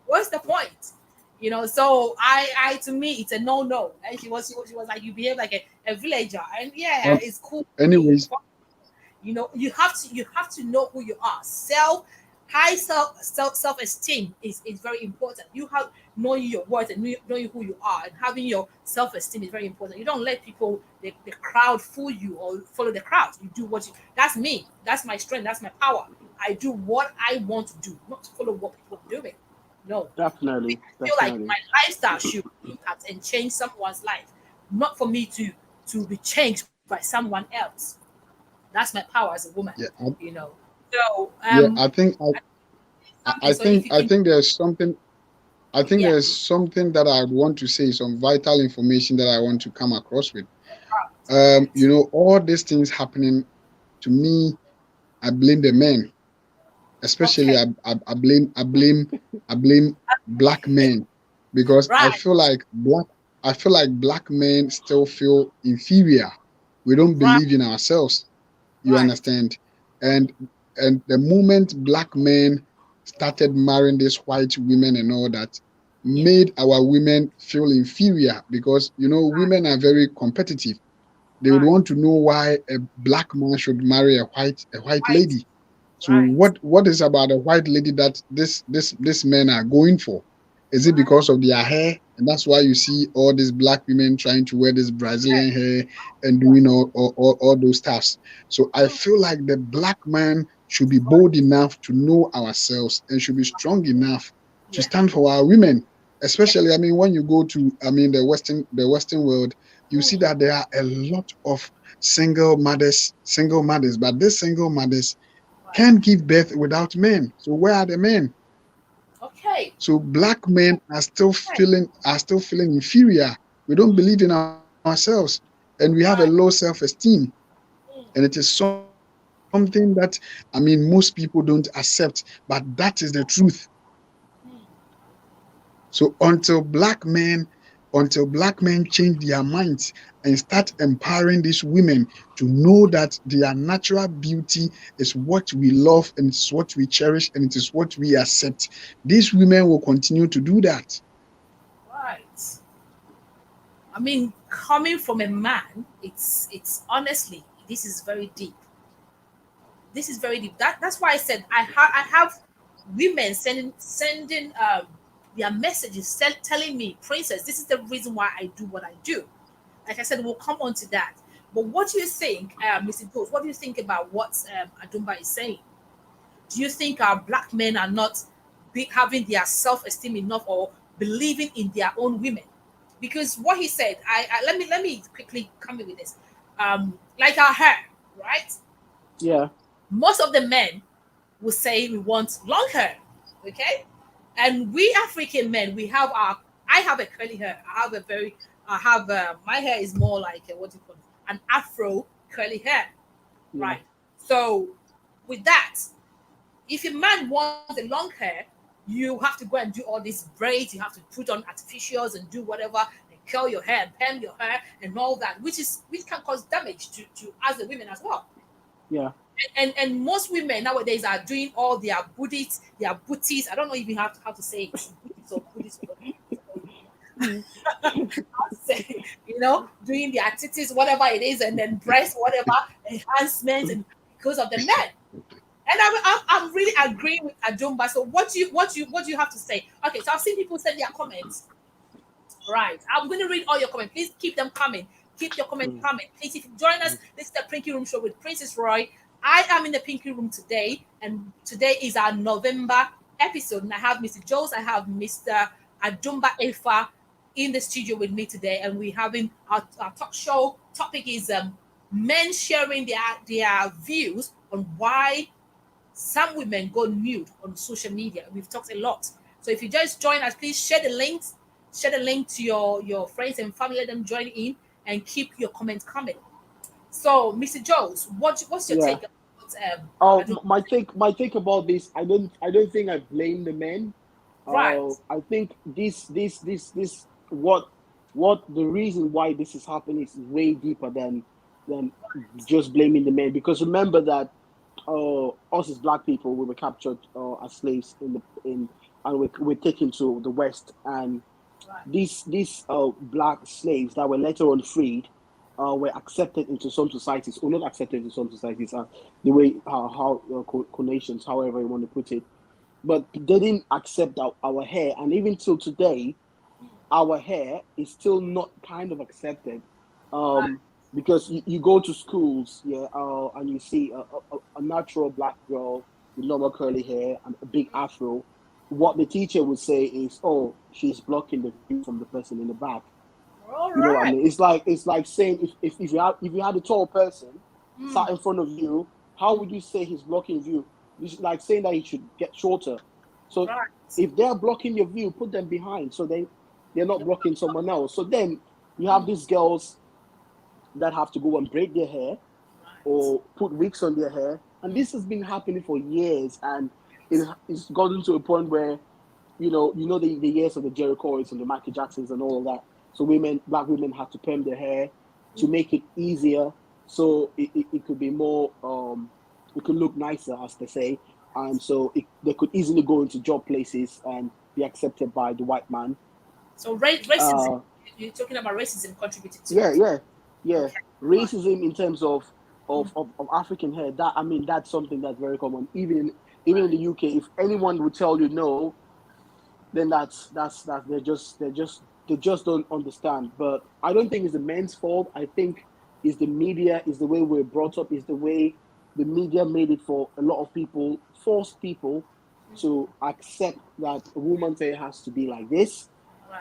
C: What's the point? You know, so I to me it's a no. And she was like, you behave like a villager. And yeah, it's cool.
D: Anyways,
C: you know, you have to know who you are. High self-esteem is very important. You have knowing your worth and knowing who you are, and having your self-esteem is very important. You don't let people the crowd fool you or follow the crowd. You do what you. That's me. That's my strength. That's my power. I do what I want to do, not to follow what people are doing. No,
E: definitely.
C: I feel like my lifestyle should impact and change someone's life, not for me to be changed by someone else. That's my power as a woman.
D: yeah,
C: You know. So
D: I think there's something. I think there's something that I want to say, some vital information that I want to come across with. You know, all these things happening to me, I blame the men. Especially I blame black men, because I feel like black men still feel inferior. We don't believe in ourselves. You understand? And the moment black men started marrying these white women and all that, made our women feel inferior, because you know women are very competitive. They would want to know why a black man should marry a white lady. So what is about a white lady that this men are going for? Is it because of their hair? And that's why you see all these black women trying to wear this Brazilian hair and doing all those stuffs. So I feel like the black man should be bold enough to know ourselves and should be strong enough to stand for our women. Especially, I mean, when you go to, I mean, the Western world, you see that there are a lot of single mothers, but these single mothers can't give birth without men. So where are the men?
C: Okay.
D: So black men are still feeling inferior. We don't believe in ourselves, and we have a low self-esteem, and it is something that, I mean, most people don't accept, but that is the truth. So until black men change their minds and start empowering these women to know that their natural beauty is what we love and it's what we cherish and it is what we accept, these women will continue to do that.
C: Right. I mean, coming from a man, it's honestly, this is very deep. This is very deep. That's why I said I have women sending their messages telling me, Princess, this is the reason why I do what I do. Like I said, we'll come on to that. But what do you think, Mr. Jones? What do you think about what Adumba is saying? Do you think our black men are not having their self-esteem enough or believing in their own women? Because what he said, let me quickly come in with this. Like our hair, right?
E: Yeah.
C: Most of the men will say we want long hair, okay? And we African men, I have a curly hair. My hair is more like what do you call it? An afro curly hair, right? So with that, if a man wants a long hair, you have to go and do all these braids. You have to put on artificials and do whatever and curl your hair and perm your hair and all that, which can cause damage to us the women as well.
E: Yeah.
C: And most women nowadays are doing all their booties. I don't know even how to say it, booties or booties. Doing their titties, whatever it is, and then breast, whatever enhancements, and because of the men. And I'm really agreeing with Adumba. So what do you have to say? Okay, so I've seen people send their comments. Right, I'm going to read all your comments. Please keep them coming. Keep your comments coming. Please, if you join us, this is the Pinky Room Show with Princess Roy. I am in the Pinky Room today, and today is our November episode. And I have Mr. Jones, I have Mr. Adumba Efa in the studio with me today, and we're having our talk show topic is men sharing their views on why some women go nude on social media. We've talked a lot. So if you just join us, please share the link to your friends and family, let them join in, and keep your comments coming. So, Mr. Jones, what's your take about
E: my take about this, I don't think I blame the men.
C: Right.
E: I think this what the reason why this is happening is way deeper than just blaming the men, because remember that us as black people, we were captured as slaves and we're taken to the West, and these black slaves that were later on freed were accepted into some societies, or not accepted into some societies, the way how nations, however you want to put it, but they didn't accept our hair, and even till today, our hair is still not kind of accepted. Because you go to schools, and you see a natural black girl with normal curly hair and a big afro. What the teacher would say is, "Oh, she's blocking the view from the person in the back."
C: All
E: you know what I mean? It's like saying if you had a tall person sat in front of you, how would you say he's blocking view? It's like saying that he should get shorter. So if they're blocking your view, put them behind, so they're not blocking someone else. So then you have these girls that have to go and braid their hair or put wigs on their hair, and this has been happening for years, and it's gotten to a point where you know the years of the Jerry Coys and the Michael Jacksons and all of that. So black women have to perm their hair to make it easier, so it could be more it could look nicer, as they say, and so they could easily go into job places and be accepted by the white man.
C: So racism, you're talking about racism contributed to it.
E: Yeah, okay. Racism in terms of African hair. That's something that's very common. Even in the UK, if anyone would tell you no, then that's they just don't understand. But I don't think it's the men's fault. I think it's the media, is the way we're brought up, is the way the media made it for a lot of people, forced people to accept that a woman's hair has to be like this,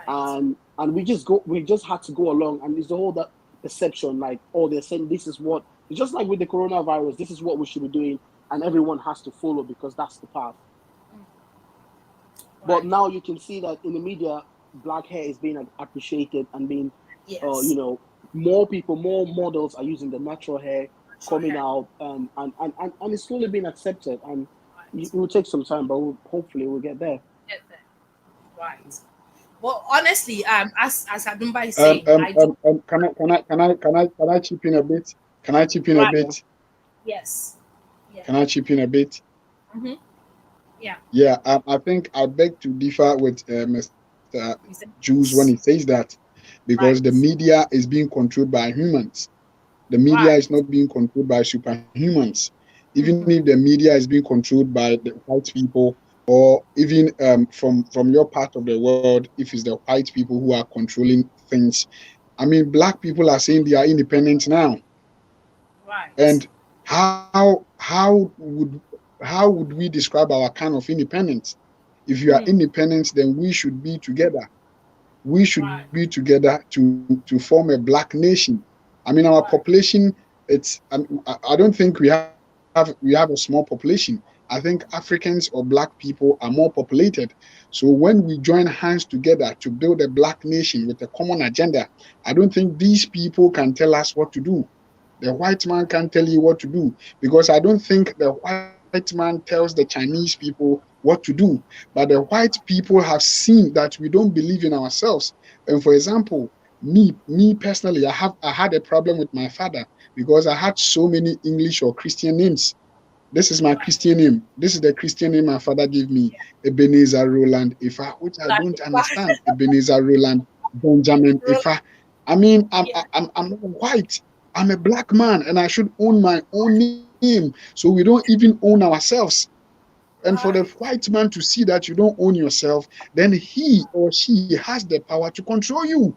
E: and we just had to go along, and it's the whole that perception, like, oh, they're saying this is what, it's just like with the coronavirus, this is what we should be doing, and everyone has to follow because that's the path. But now you can see that in the media, black hair is being appreciated and being, more people, more models are using the natural hair coming out, and it's slowly being accepted, and it will take some time, but hopefully we'll get there.
C: Right. Well, honestly, as Adumba is saying,
D: can I chip in a bit? Can I chip in a bit?
C: Yes. Yeah.
D: Can I chip in a bit?
C: Mm-hmm. Yeah.
D: Yeah. I think I beg to differ with Mr. Jules when he says that, because the media is being controlled by humans. The media is not being controlled by superhumans. Even if the media is being controlled by the white people, or even from your part of the world, if it's the white people who are controlling things. I mean, black people are saying they are independent now.
C: Right.
D: And how would we describe our kind of independence? If you are independent, then we should be together. We should be together to form a black nation. I mean, our population, it's I don't think we have a small population. I think Africans or black people are more populated. So when we join hands together to build a black nation with a common agenda, I don't think these people can tell us what to do. The white man can't tell you what to do, because I don't think the white man tells the Chinese people what to do. But the white people have seen that we don't believe in ourselves. And for example, me personally, I had a problem with my father because I had so many English or Christian names. This is my Christian name. This is the Christian name my father gave me, Ebenezer Roland Ifa, which I don't understand. Ebenezer Roland Benjamin Ifa. I mean, I'm white. I'm a black man, and I should own my own name. So we don't even own ourselves. And for the white man to see that you don't own yourself, then he or she has the power to control you.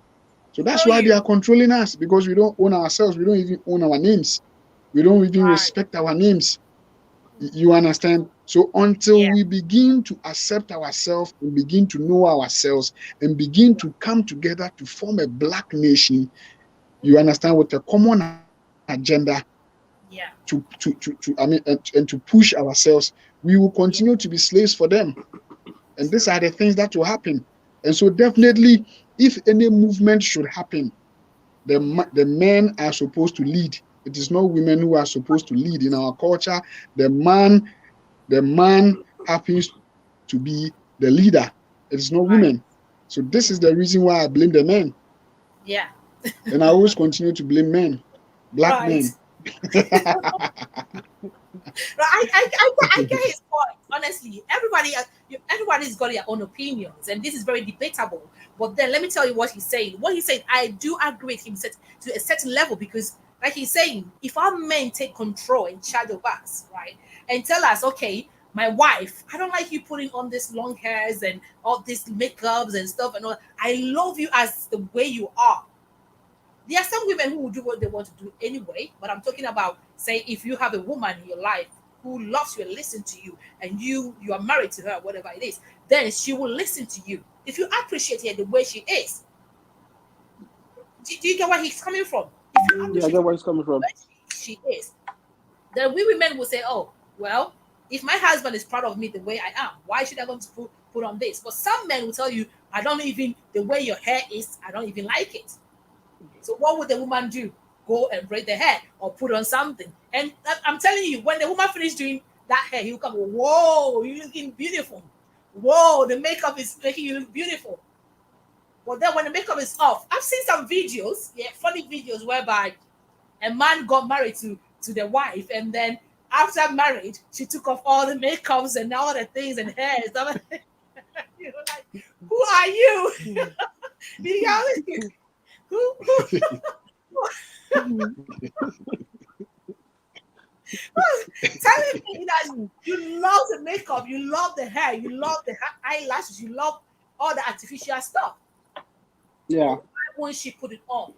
D: So that's why they are controlling us, because we don't own ourselves. We don't even own our names. We don't even respect our names. You understand? So until we begin to accept ourselves and begin to know ourselves and begin to come together to form a black nation, you understand, with a common agenda, to I mean, and to push ourselves, we will continue to be slaves for them. And these are the things that will happen. And so definitely, if any movement should happen, the men are supposed to lead. It is not women who are supposed to lead. In our culture, the man happens to be the leader. It is not women. So this is the reason why I blame the men.
C: Yeah.
D: And I always continue to blame men, black men.
C: I get his point. Honestly, everybody's got their own opinions, and this is very debatable. But then let me tell you what he's saying. What he's saying, I do agree with him to a certain level, because, like he's saying, if our men take control and charge of us, right, and tell us, okay, my wife, I don't like you putting on this long hairs and all these makeups and stuff and all. I love you as the way you are. There are some women who will do what they want to do anyway, but I'm talking about, say, if you have a woman in your life who loves you and listens to you, and you are married to her, whatever it is, then she will listen to you if you appreciate her the way she is. Do you get where he's coming from? If you
E: I get where he's coming from.
C: She is. Then we women will say, oh, well, if my husband is proud of me the way I am, why should I go to put on this? But some men will tell you, I don't even, the way your hair is, I don't even like it. So what would the woman do? Go and braid the hair or put on something. And I'm telling you, when the woman finishes doing that hair, he'll come, whoa, you're looking beautiful. Whoa, the makeup is making you look beautiful. But then when the makeup is off, I've seen some videos, funny videos, whereby a man got married to the wife, and then after marriage, she took off all the makeups and all the things and hair and stuff. You know, like, who are you? Who? Telling me that you love the makeup, you love the hair, you love the eyelashes, you love all the artificial stuff.
E: Yeah.
C: Why won't she put it on?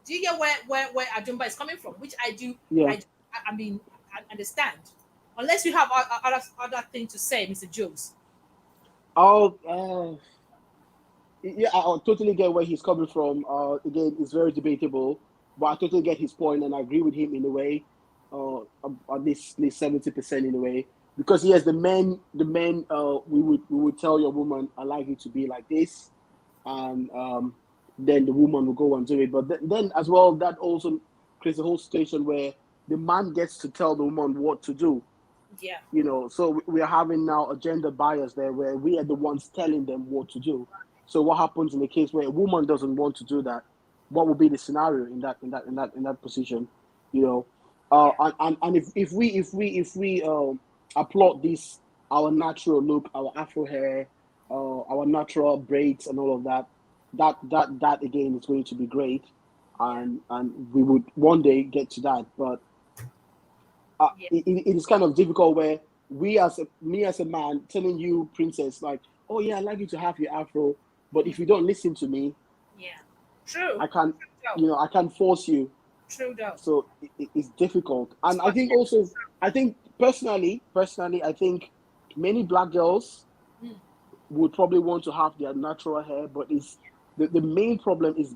C: Do you get where Ajumba is coming from? Which I do.
E: Yeah.
C: I mean, I understand. Unless you have other thing to say, Mr. Jones.
E: Yeah, I totally get where he's coming from. Again, it's very debatable, but I totally get his point, and I agree with him in a way, at least 70% in a way. Because yes, the men, we would tell your woman, I like you to be like this, and then the woman will go and do it. But then as well, that also creates a whole situation where the man gets to tell the woman what to do.
C: Yeah.
E: You know, so we are having now a gender bias there, where we are the ones telling them what to do. So what happens in the case where a woman doesn't want to do that? What will be the scenario in that position? You know, and if we applaud this, our natural look, our afro hair, our natural braids and all of that again is going to be great, and we would one day get to that. But it is kind of difficult where me as a man telling you, princess, like, oh yeah, I like you to have your afro. But if you don't listen to me,
C: yeah, true.
E: I can't force you
C: True though.
E: So it's difficult, and I think also, I think personally, I think many black girls would probably want to have their natural hair, but it's the main problem is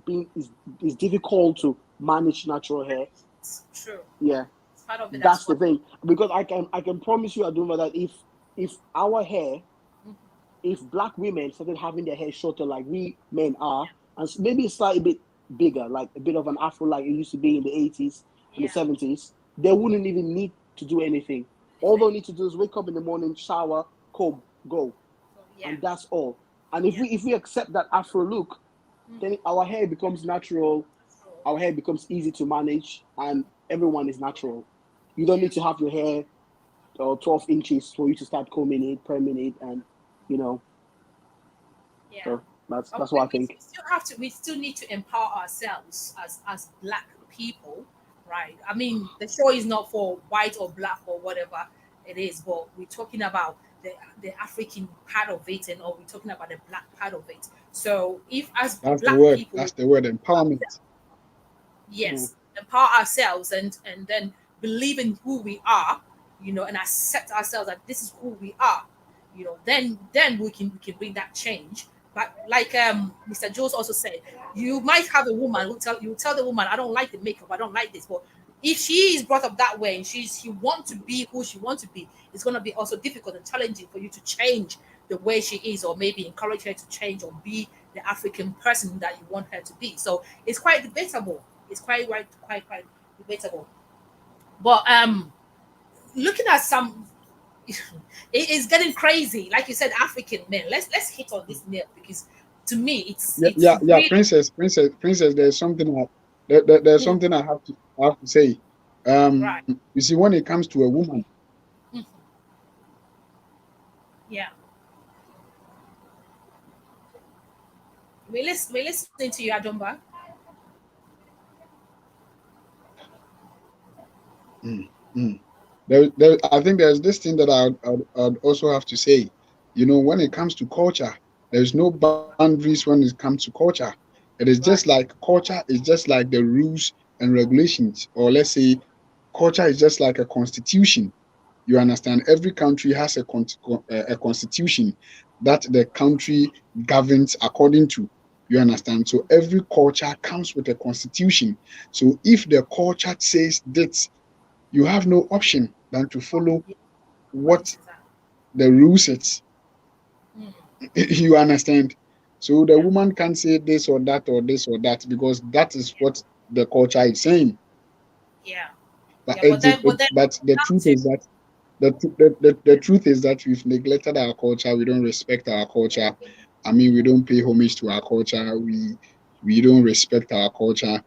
E: is difficult to manage natural hair.
C: It's true.
E: Yeah,
C: it's part of it.
E: That's the thing, because I can promise you, Aduma, that if our hair, if black women started having their hair shorter like we men are, and maybe slightly bit bigger, like a bit of an afro like it used to be in the 80s and the 70s, they wouldn't even need to do anything. All they need to do is wake up in the morning, shower, comb, go. And that's all. And if we accept that afro look, then our hair becomes natural, our hair becomes easy to manage, and everyone is natural. You don't need to have your hair 12 inches for you to start combing it, perming it, and you know.
C: Yeah.
E: So that's what I think.
C: We still need to empower ourselves as black people, right? I mean, the show is not for white or black or whatever it is, but we're talking about the African part of it, and or we're talking about the black part of it. So if as
D: that's
C: black
D: the word,
C: people,
D: that's the word, empowerment.
C: Yes, empower ourselves and then believe in who we are, and accept ourselves that this is who we are, then we can bring that change. But like Mr. Jones also said, you might have a woman who tell the woman, I don't like the makeup, I don't like this. But if she is brought up that way and she wants to be who she wants to be, it's going to be also difficult and challenging for you to change the way she is, or maybe encourage her to change or be the African person that you want her to be. So it's quite debatable. It's quite debatable. But looking at some, it is getting crazy. Like you said, African men. Let's hit on this nail, because to me it's
D: really... Princess. There's something there's something I have to say.
C: Right.
D: You see, when it comes to a woman.
C: Yeah. We're listening to you, Adumba.
D: I think there's this thing that I'd also have to say. When it comes to culture, there's no boundaries when it comes to culture. It is just like culture is just like the rules and regulations, or let's say culture is just like a constitution. You understand? Every country has a constitution that the country governs according to. You understand? So every culture comes with a constitution. So if the culture says this, you have no option than to follow what the rules is. You understand? So the woman can't say this or that or this or that, because that is what the culture is saying.
C: Yeah.
D: But the truth is that the truth is that we've neglected our culture. We don't respect our culture. I mean, we don't pay homage to our culture. We don't respect our culture.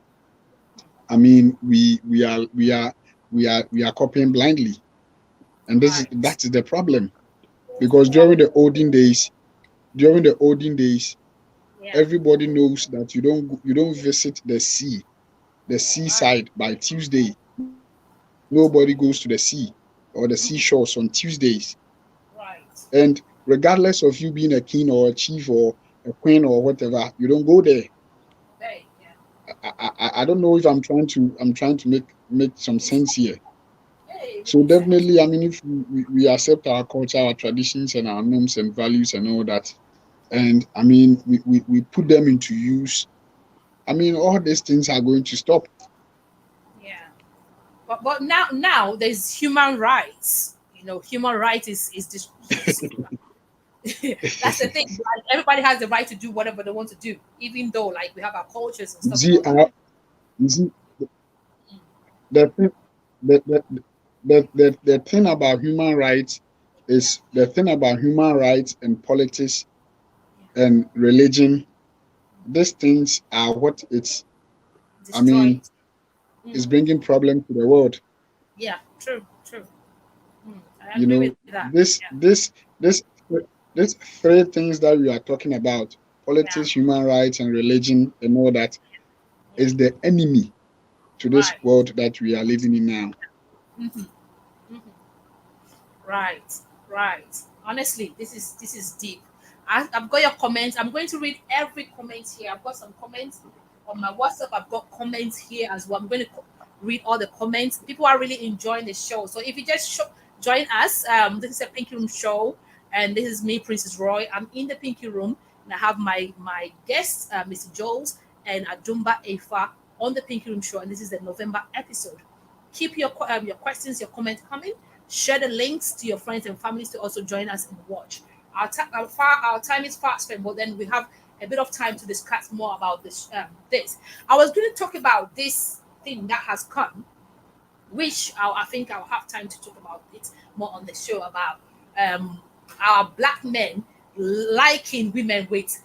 D: I mean, we are copying blindly, and that is the problem. Because during the olden days, everybody knows that you don't visit the seaside by Tuesday. Nobody goes to the sea or the seashores on Tuesdays.
C: Right.
D: And regardless of you being a king or a chief or a queen or whatever, you don't go there.
C: Hey, yeah.
D: I don't know if I'm trying to make some sense here. So definitely, I mean, if we accept our culture, our traditions, and our norms and values and all that, and I mean, we put them into use, I mean, all these things are going to stop.
C: Yeah. But now there's human rights. Human rights is this. That's the thing. Like, everybody has the right to do whatever they want to do, even though like we have our cultures and stuff.
D: You see, the thing about human rights is and politics and religion. These things are what it's. I mean, it's bringing problem to the world.
C: Yeah, true. I agree with that.
D: These three things that we are talking about, politics, human rights, and religion, and all that, is the enemy to this world that we are living in now.
C: Right. Honestly, this is deep. I've got your comments. I'm going to read every comment here. I've got some comments on my WhatsApp. I've got comments here as well. I'm going to read all the comments. People are really enjoying the show. So if you just join us, this is a Pinky Room show, and this is me, Princess Roy. I'm in the Pinky Room, and I have my guests, Mr. Jones and Adumba Efa, on the Pinky Room show, and this is the November episode. Keep your questions, your comments coming. Share the links to your friends and families to also join us and watch. Our time is fast spent, but then we have a bit of time to discuss more about this. I was going to talk about this thing that has come, which I think I'll have time to talk about it more on the show, about our black men liking women with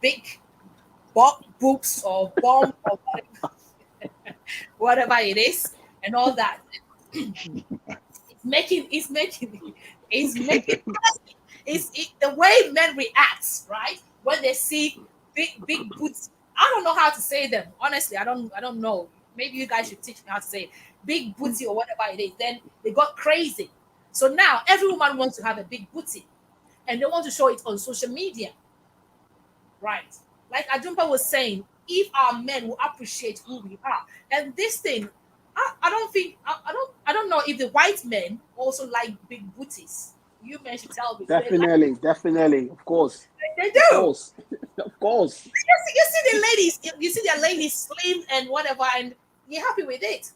C: big boobs or bomb or whatever it is, and all that. It's making the way men react, right? When they see big boots. I don't know how to say them. Honestly, I don't know. Maybe you guys should teach me how to say it. Big booty or whatever it is. Then they got crazy. So now every woman wants to have a big booty, and they want to show it on social media, right? Like Adumpa was saying, if our men will appreciate who we are, and this thing, I don't know if the white men also like big booties. You men should tell me.
E: Definitely, of course.
C: They do.
E: Of course.
C: You see the ladies, you see their ladies slim and whatever, and you're happy with it.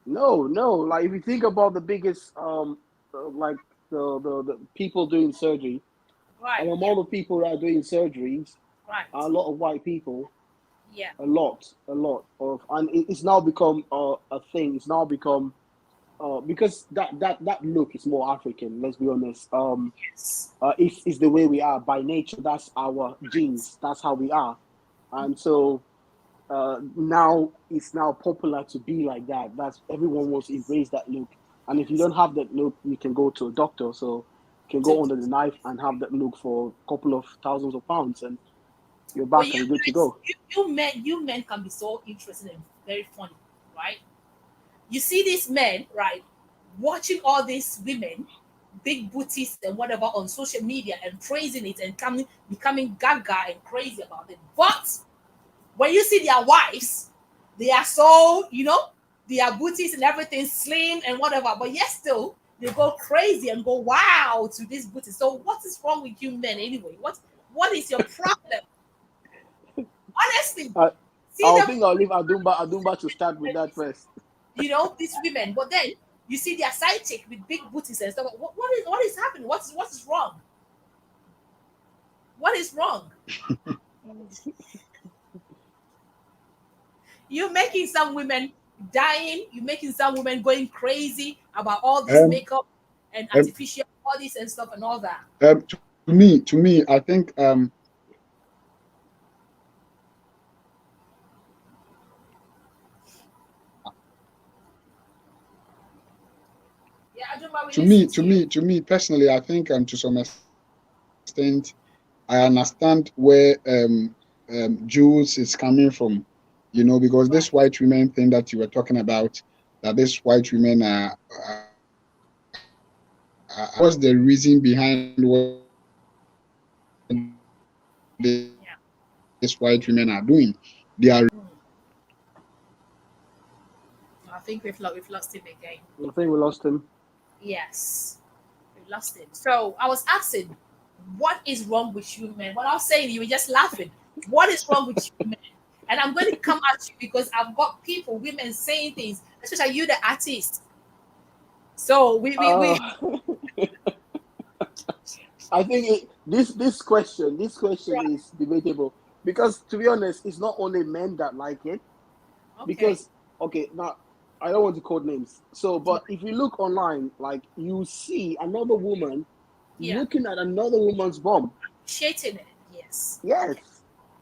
E: No. Like if you think about the biggest, like the people doing surgery,
C: right?
E: And all the people that are doing surgeries,
C: right,
E: are a lot of white people.
C: Yeah.
E: A lot of, and it's now become a thing. It's now become because that look is more African. Let's be honest.
C: Yes.
E: It's the way we are by nature. That's our genes. That's how we are, and so now it's now popular to be like that. That's everyone wants to embrace that look. And if you don't have that look, you can go to a doctor. So you can go under the knife and have that look for a couple of thousands of pounds, and you're back and good to go.
C: You men can be so interesting and very funny, right? You see these men, right, watching all these women, big booties and whatever on social media and praising it and becoming gaga and crazy about it. But when you see their wives, they are so, their booties and everything slim and whatever, but yet still they go crazy and go wow to these booties. So what is wrong with you men anyway? What is your problem? Honestly,
E: I think I'll leave Adumba to start with that first.
C: These women, but then you see their side chick with big booties and stuff. What is happening? What is wrong? What is wrong? You're making some women dying. You're making some women going crazy about all this makeup and artificial bodies and stuff and all that.
D: To me, I think to me personally, I think to some extent, I understand where Jules is coming from, because this white women thing that you were talking about, that this white women are what's the reason behind what these white women are doing? They are.
C: I think we've lost him again.
E: I think we lost him.
C: Yes, we lost him. So I was asking, what is wrong with you men? What I was saying, you were just laughing. What is wrong with you men? And I'm going to come at you because I've got women saying things, especially you, the artist. So we
E: I think this question is debatable, because to be honest, it's not only men that like it.
C: Okay.
E: Because now I don't want to quote names. So, but if you look online, like you see another woman looking at another woman's bum,
C: shitting it. Yes.
E: Yes.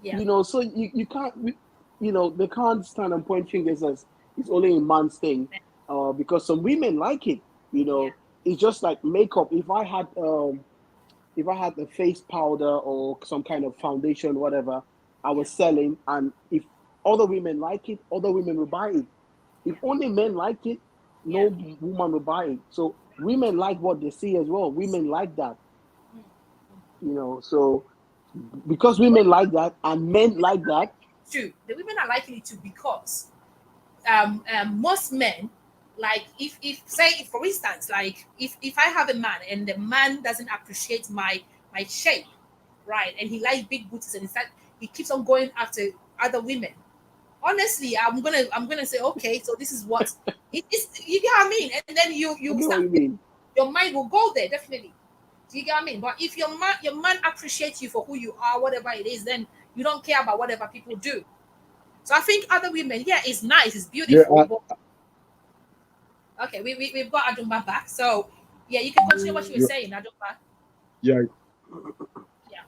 C: Yeah.
E: So you can't, they can't stand and point fingers as it's only a man's thing, because some women like it. It's just like makeup. If I had a face powder or some kind of foundation, whatever, I was selling, and if other women like it, other women will buy it. If only men like it, no woman will buy it. So women like what they see as well. Women like that. So because women like that and men like that.
C: True. The women are liking it too, because most men, like if say for instance, like if I have a man and the man doesn't appreciate my shape, right, and he likes big booties and he keeps on going after other women, honestly, I'm gonna say, okay, so this is what it is. You get what I mean? And then you start, your mind will go there, definitely. Do you get what I mean? But if your man appreciates you for who you are, whatever it is, then you don't care about whatever people do. So I think other women, yeah, it's nice, it's beautiful. Okay, we've got Adumba back. So yeah, you can continue what you were saying, Adumba.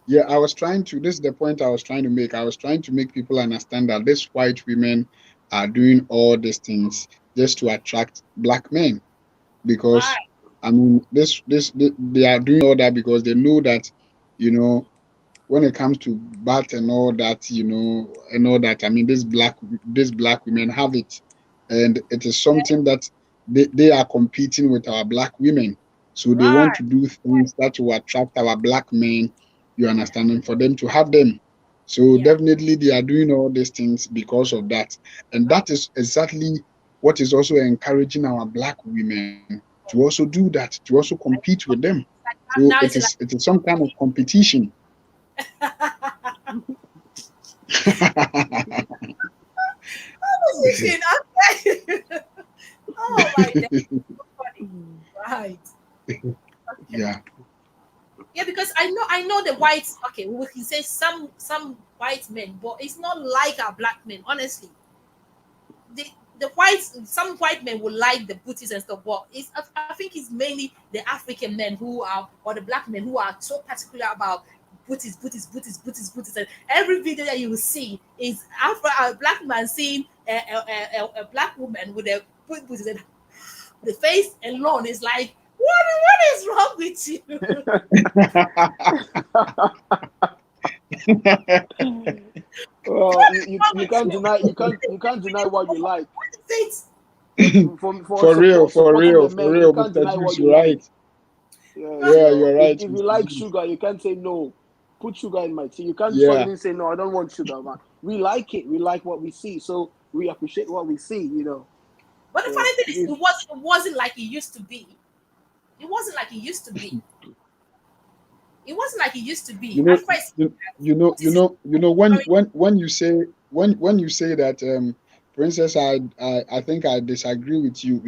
D: Yeah, I was trying to, this is the point I was trying to make. I was trying to make people understand that these white women are doing all these things just to attract black men. Because, I mean, they are doing all that because they know that, you know, when it comes to bat and all that, you know, and all that, I mean, these black women have it. And it is something that they are competing with our black women. So they want to do things that will attract our black men, you understand, and for them to have them. So definitely they are doing all these things because of that. And that is exactly what is also encouraging our black women to also do that, to also compete with them. So it is some kind of competition.
C: Oh my God. Right.
D: Yeah.
C: Yeah, because I know the whites. Okay, we can say some white men, but it's not like our black men. Honestly, the whites, some white men will like the booties and stuff, but I think it's mainly the African men who are, or the black men who are so particular about booties. And every video that you will see is after a black man seeing a black woman with a booties, and the face alone is like, what is wrong with you?
E: Well, you can't deny what you like.
D: For real, because you're right.
E: Yeah, you're right. If you like sugar, you can't say no. Put sugar in my tea. You can't suddenly say no, I don't want sugar, man. We like it. We like what we see, so we appreciate what we see, you know.
C: But the funny thing is, it wasn't like it used to be. It wasn't like it used to be. It wasn't like it used to be.
D: When you say that, Princess, I think I disagree with you.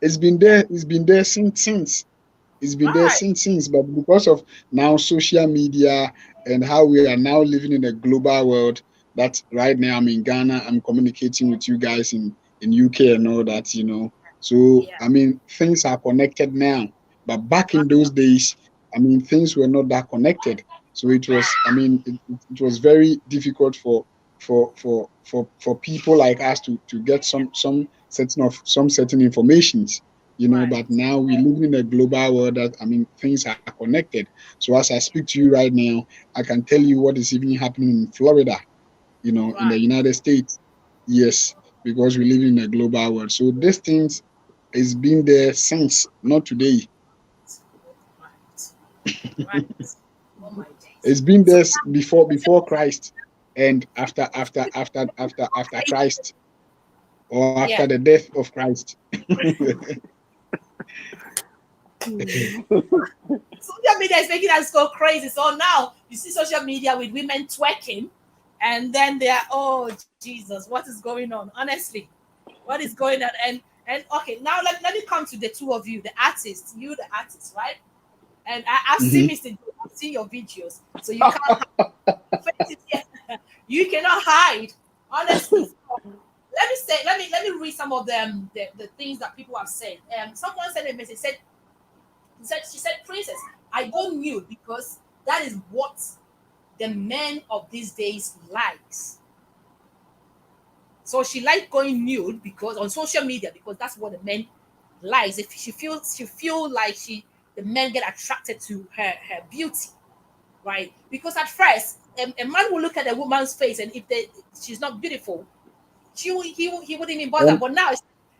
D: It's been there. It's been there since. It's been there since. But because of now social media and how we are now living in a global world, that right now I'm in Ghana, I'm communicating with you guys in UK and all that, you know. So I mean, things are connected now. But back in those days, I mean, things were not that connected. So it was, I mean, it was very difficult for people like us to get some certain informations, you know. But now we live in a global world that, I mean, things are connected. So as I speak to you right now, I can tell you what is even happening in Florida, you know, in the United States. Yes, because we live in a global world. So these things has been there since, not today. It's been there before Christ and after Christ, or after the death of Christ.
C: Social media is making us go crazy. So now you see social media with women twerking, and then they are, oh Jesus, what is going on? Honestly, what is going on? And okay, now let me come to the two of you, the artists, right? And I've seen Mr. Joe, I've seen your videos, so you can't hide. You cannot hide, honestly. So, let me read some of them, the things that people have said. Someone sent a message, she said, Princess, I go nude because that is what the men of these days likes. So she likes going nude because on social media, because that's what the men likes. If she feel like the men get attracted to her beauty, right? Because at first, a man will look at a woman's face, and if she's not beautiful, he wouldn't even bother. But now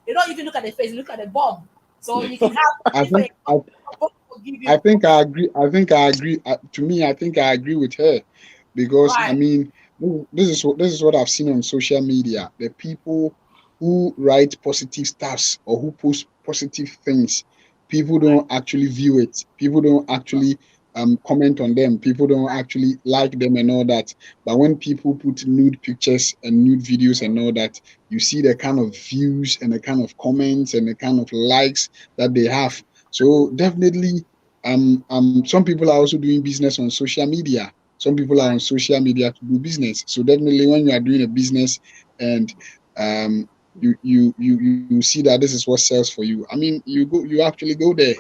C: they don't even look at the face; they look at the bum. So you can have.
D: I think I agree. To me, I think I agree with her, because I mean, this is what I've seen on social media. The people who write positive stuffs or who post positive things, people don't actually view it. People don't actually comment on them. People don't actually like them and all that. But when people put nude pictures and nude videos and all that, you see the kind of views and the kind of comments and the kind of likes that they have. So definitely, some people are also doing business on social media. Some people are on social media to do business. So definitely, when you are doing a business and you see that this is what sells for you, I mean, you actually go there.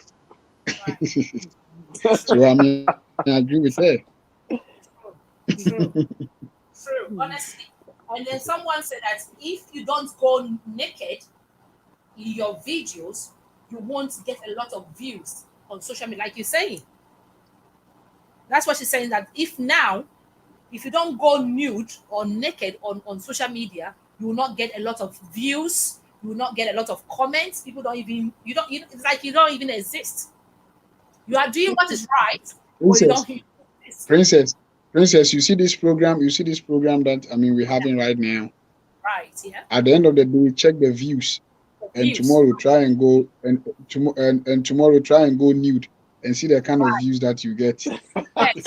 D: So I mean, I agree with that.
C: True. Honestly. And then someone said that if you don't go naked in your videos, you won't get a lot of views on social media, like you're saying. That's what she's saying, that if you don't go nude or naked on social media, you will not get a lot of views, you will not get a lot of comments. People don't even, it's like you don't even exist. You are doing what is right, but you don't
D: exist. Princess, you see this program that we're having right now.
C: Right, yeah.
D: At the end of the day, check the views. And tomorrow try and go and tomorrow try and go nude and see the kind of views that you get.
C: Yes.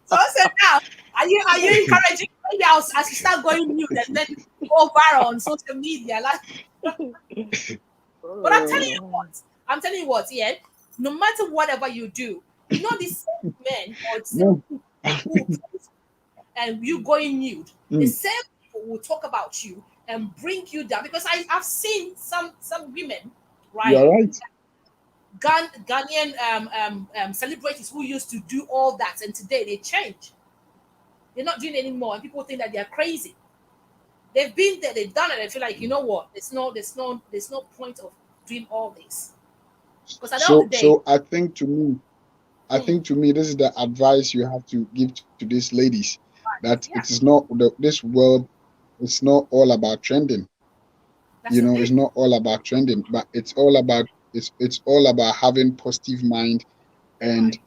C: So now, are you encouraging maybe as you start going nude and then go viral on social media? But I'm telling you what, yeah, no matter whatever you do, the same men or same people and you going nude, the same people will talk about you and bring you down, because I've seen some women, right?
D: You're right.
C: Ghanaian celebrities who used to do all that, and today they change. They're not doing it anymore, and people think that they're crazy. They've been there, they've done it. I feel like, you know what? There's no point of doing all this. Because at the end of the day,
D: so I think to me, this is the advice you have to give to these ladies. That it is not this world. It's not all about trending. It's not all about trending, but it's all about having positive mind and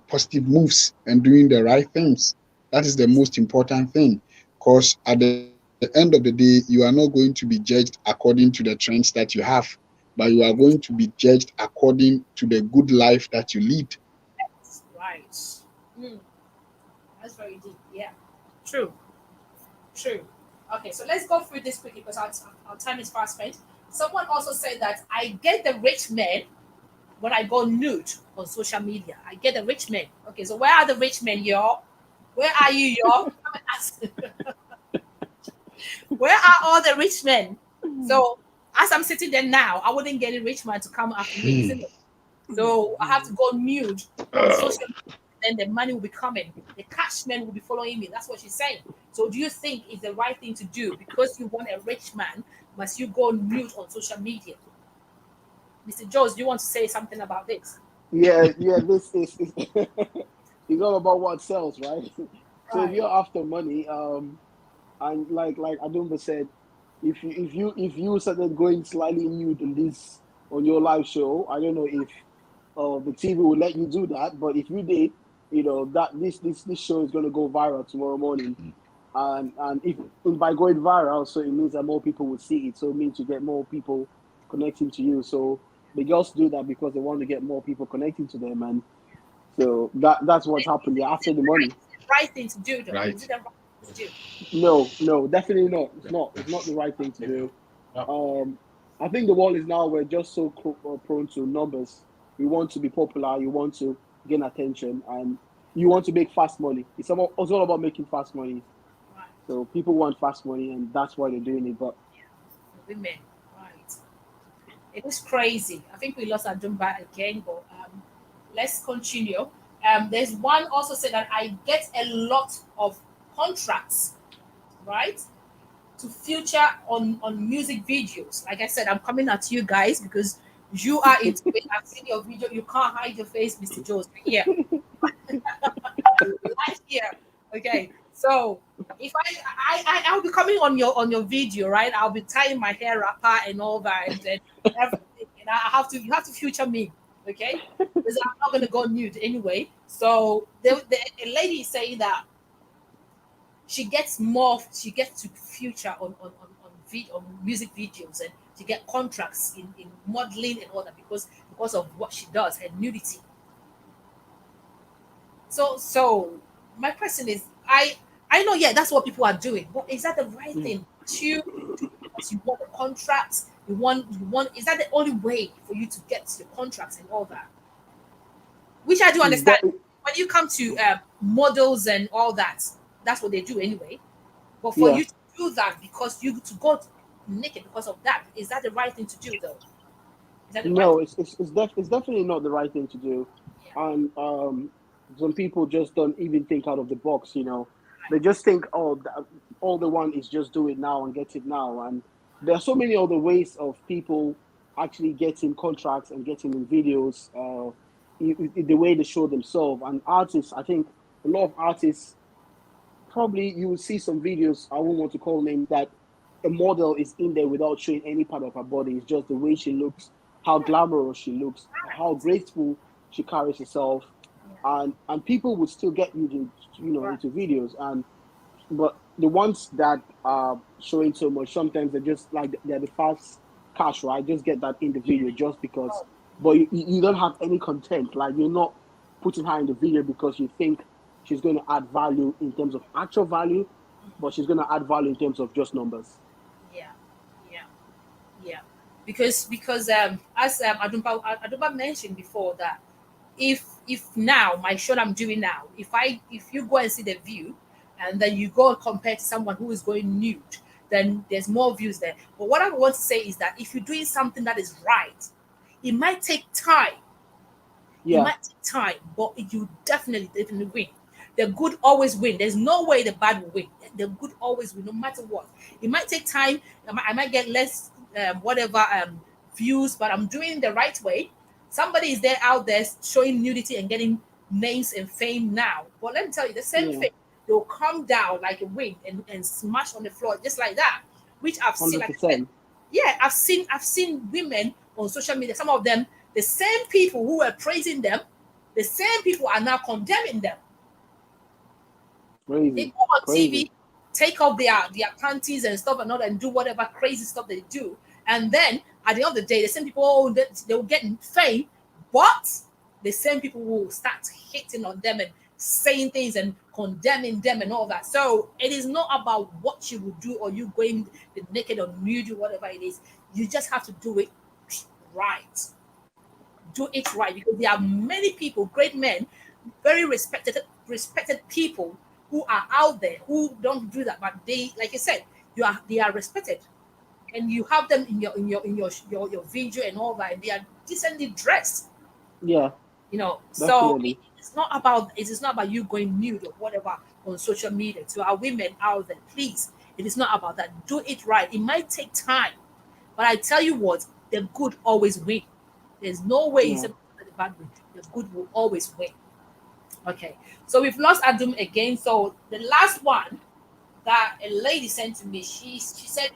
D: positive moves and doing the right things. That is the most important thing, because at the end of the day, you are not going to be judged according to the trends that you have, but you are going to be judged according to the good life that you lead.
C: That's right. That's very deep. Yeah. True. Okay, so let's go through this quickly because our time is fast spent. Someone also said that I get the rich men when I go nude on social media. I get the rich men. Okay, so where are the rich men, y'all? Where are you, y'all? Where are all the rich men? So as I'm sitting there now, I wouldn't get a rich man to come after me, isn't it? So I have to go nude on social media. Then the money will be coming. The cash men will be following me. That's what she's saying. So do you think it's the right thing to do? Because you want a rich man, must you go nude on social media? Mr. Jones, do you want to say something about this?
E: Yeah, this is it's all about what sells, right? So if you're after money, and like Adumba said, if you started going slightly nude on your live show, I don't know if the TV will let you do that, but if you did, that this show is going to go viral tomorrow morning, and if by going viral, so it means that more people will see it, so it means you get more people connecting to you. So the girls do that because they want to get more people connecting to them, and so that's what's happened. They're after the money.
C: Right thing to do, though.
D: Right.
C: Is it the right thing to do?
E: No, definitely not. It's not the right thing to do. I think the world is now, we're just so prone to numbers. You want to be popular, you want to gain attention, and you want to make fast money. It's all about making fast money.
C: Right.
E: So people want fast money, and that's why they're doing it. But
C: women, right? It is crazy. I think we lost our Dumba again, but let's continue. There's one also said that I get a lot of contracts, right, to feature on music videos. Like I said, I'm coming at you guys because you are into it. I've seen your video. You can't hide your face, Mr. Jones. Here, right here. Okay. So if I'll be coming on your video, right? I'll be tying my hair wrapper and all that, and then everything. And you have to feature me, okay? Because I'm not gonna go nude anyway. So the lady is saying that she gets more. She gets to feature on music videos, and she get contracts in modeling and all that because of what she does and nudity. So my question is, I know, yeah, that's what people are doing, but is that the right thing to do? Because you want a contract, you want. Is that the only way for you to get your contracts and all that? Which I do understand. When you come to models and all that, that's what they do anyway. But for you to do that because you to go naked because of that, is that the right thing to do though?
E: No, it's definitely not the right thing to do. Yeah. And some people just don't even think out of the box. You know, they just think, oh, all they want is just do it now and get it now. And there are so many other ways of people actually getting contracts and getting in videos. The way they show themselves, and artists, I think a lot of artists, probably you will see some videos, I won't want to call names, that a model is in there without showing any part of her body. It's just the way she looks, how glamorous she looks, how graceful she carries herself, and people would still get you into videos. But the ones that are showing so much, sometimes they're just like they're the fast cash, right? Just get that in the video just because. But you don't have any content. Like, you're not putting her in the video because you think she's going to add value in terms of actual value, but she's going to add value in terms of just numbers.
C: Yeah. Because as Adumba mentioned before, that if now my show I'm doing now, if you go and see the view, and then you go and compare to someone who is going nude, then there's more views there. But what I want to say is that if you're doing something that is right, it might take time. Yeah. It might take time, but you definitely win. The good always win. There's no way the bad will win. The good always win, no matter what. It might take time. I might get less views, but I'm doing it the right way. Somebody is there out there showing nudity and getting names and fame now. But let me tell you, the same thing. They'll come down like a wind and smash on the floor just like that, which I've seen. Like I said, yeah, I've seen women on social media. Some of them, the same people who were praising them, the same people are now condemning them.
E: Crazy.
C: They go on TV, take off their panties and stuff and all, and do whatever crazy stuff they do, and then at the end of the day, the same people they will get fame, but the same people will start hitting on them and saying things and condemning them and all that. So it is not about what you will do or you going naked or nude or whatever it is. You just have to do it right. Do it right, because there are many people, great men, very respected people who are out there who don't do that, but they, like I said, they are respected, and you have them in your video and all that, and they are decently dressed.
E: Yeah,
C: definitely. So it is not about you going nude or whatever on social media. To our women out there, please, it is not about that. Do it right. It might take time, but I tell you what, the good always win. There's no way it's the bad win. The good will always win. Okay, so we've lost Adum again. So the last one that a lady sent to me, she said,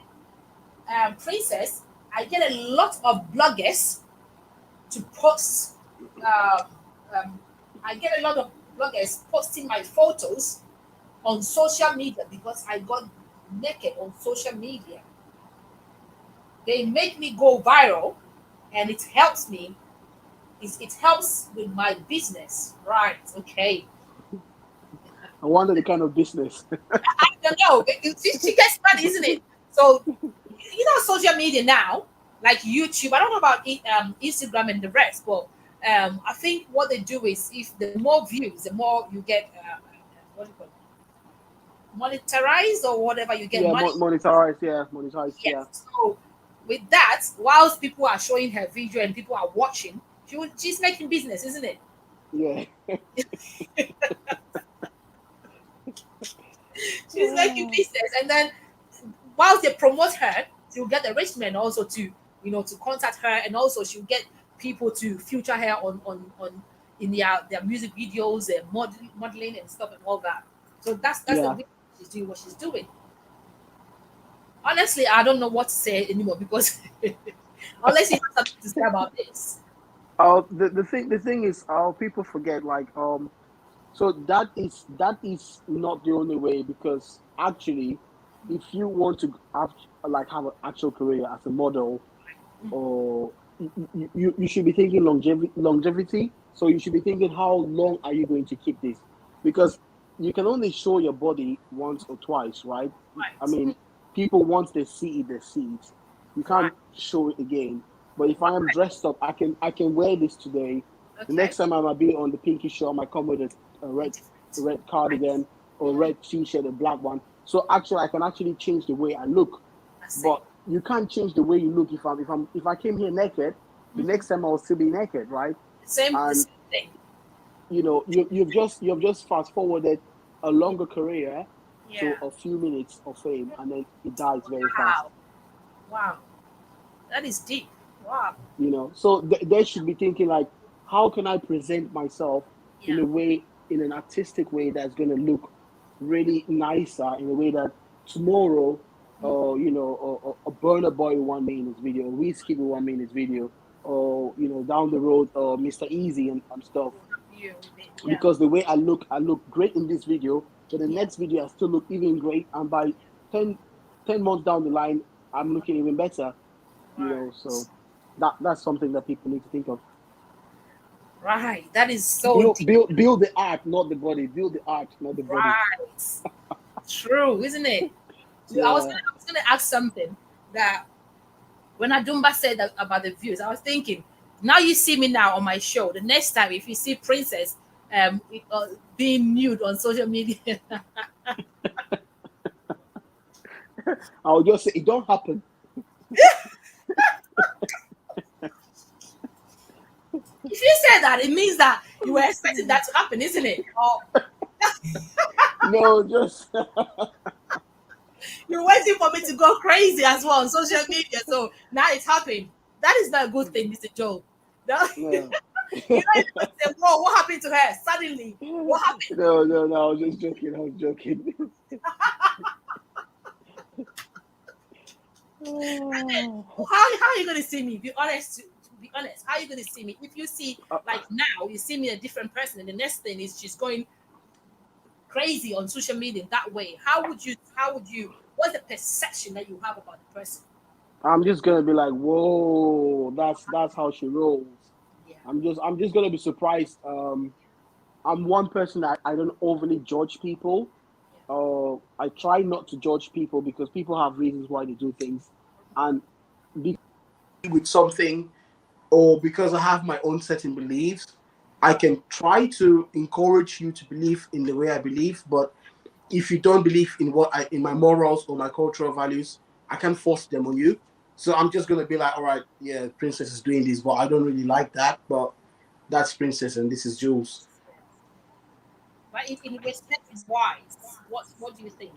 C: Princess, I get a lot of bloggers to post. I get a lot of bloggers posting my photos on social media because I got naked on social media. They make me go viral, and it helps me. It helps with my business, right? Okay.
E: I wonder the kind of business.
C: I don't know. She gets money, isn't it? So, social media now, like YouTube. I don't know about Instagram and the rest, but I think what they do is, if the more views, the more you get. What do you call it? Monetized or whatever you get.
E: Yeah, monetized. Yeah, monetized. Yes. Yeah.
C: So with that, whilst people are showing her video and people are watching, she's making business, isn't it?
E: Yeah.
C: She's making business, and then whilst they promote her, she'll get the rich men also to contact her, and also she'll get people to feature her in their music videos and modeling and stuff and all that. So that's the reason she's doing what she's doing. Honestly, I don't know what to say anymore, because unless you have something to say about this.
E: The thing is, people forget, like, So that is not the only way, because actually, if you want to have an actual career as a model, or you should be thinking longevity. So you should be thinking, how long are you going to keep this? Because you can only show your body once or twice, right? I mean, people, once they see it, they see it. You can't show it again. But if I am dressed up, I can wear this today. The next time I might be on the Pinky show, I might come with a red cardigan or red t-shirt, a black one. So actually, I can actually change the way I look. But you can't change the way you look if I came here naked. The next time I'll still be naked, right?
C: Same thing.
E: You know, you've just fast forwarded a longer career to a few minutes of fame, and then it dies very fast.
C: Wow, that is deep. Wow.
E: You know, so they should be thinking like, how can I present myself in an artistic way that's going to look really nicer, in a way that tomorrow, you know, a Burna Boy will want me in his video, Wizkid will want me in his video, or you know, down the road, Mr. Easy and stuff. Because the way I look great in this video, but the next video I still look even great, and by 10 months down the line, I'm looking even better. You know, so that's something that people need to think of.
C: Right, that is so
E: build the art, not the body. Build the art, not the body.
C: Right, true, isn't it? Yeah. I was gonna ask something that when Adumba said that about the views, I was thinking, now you see me now on my show. The next time, if you see Princess being nude on social media,
E: I'll just say it don't happen.
C: If you say that, it means that you were expecting that to happen, isn't it?
E: No, just
C: you're waiting for me to go crazy as well on social media. So now it's happened. That is not a good thing, Mr. Joe. No. You don't even say, whoa, what happened to her? Suddenly, what happened?
E: No, I was just joking.
C: How are you going to see me? Be honest. How are you going to see me? If you see, like now, you see me a different person, and the next thing is she's going crazy on social media that way. How would you, what's the perception that you have about the person?
E: I'm just going to be like, whoa, that's how she rolls. Yeah. I'm just going to be surprised. I'm one person that I don't overly judge people. I try not to judge people because people have reasons why they do things. And with something, or because I have my own certain beliefs, I can try to encourage you to believe in the way I believe. But if you don't believe in in my morals or my cultural values, I can't force them on you. So I'm just gonna be like, all right, yeah, Princess is doing this, but I don't really like that. But that's Princess, and this is Jules.
C: But in respect is wise. What do you think?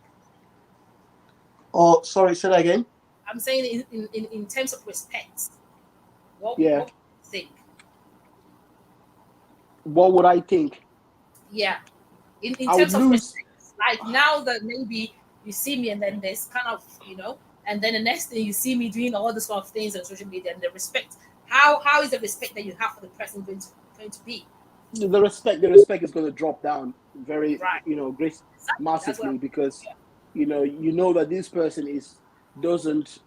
E: Oh, sorry, say that again.
C: I'm saying in terms of respect. What would you think?
E: What would I think?
C: Yeah. In terms of respect. Like now that maybe you see me and then there's kind of, you know, and then the next thing you see me doing all these sort of things on social media, and the respect. How is the respect that you have for the person going to be?
E: The respect is going to drop down very, you know, massively, because you know that this person doesn't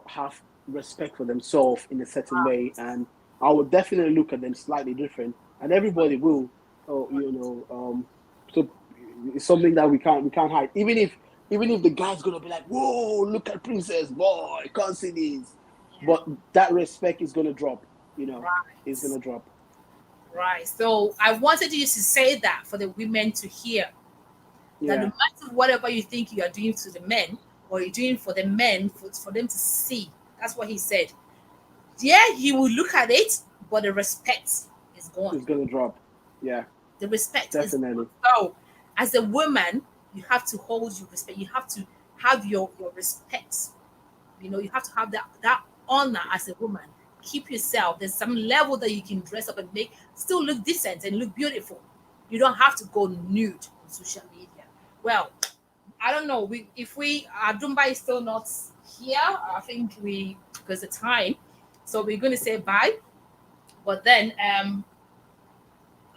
E: have respect for themselves in a certain way, and I would definitely look at them slightly different, and everybody will, you know, so it's something that we can't hide. Even if the guy's gonna be like, whoa, look at Princess, boy, I can't see this, but that respect is gonna drop, you know, it's gonna drop.
C: Right. So I wanted you to say that for the women to hear. That no matter whatever you think you are doing to the men, or you're doing for the men, for them to see. That's what he said. Yeah, he will look at it, but the respect is gone.
E: It's gonna drop. Yeah.
C: The respect
E: definitely.
C: Is gone. So as a woman, you have to hold your respect. You have to have your respect. You know, you have to have that honor as a woman. Keep yourself. There's some level that you can dress up and still look decent and look beautiful. You don't have to go nude on social media. Well, I don't know. If Adumba is still not here, I think because the time. So we're going to say bye. But then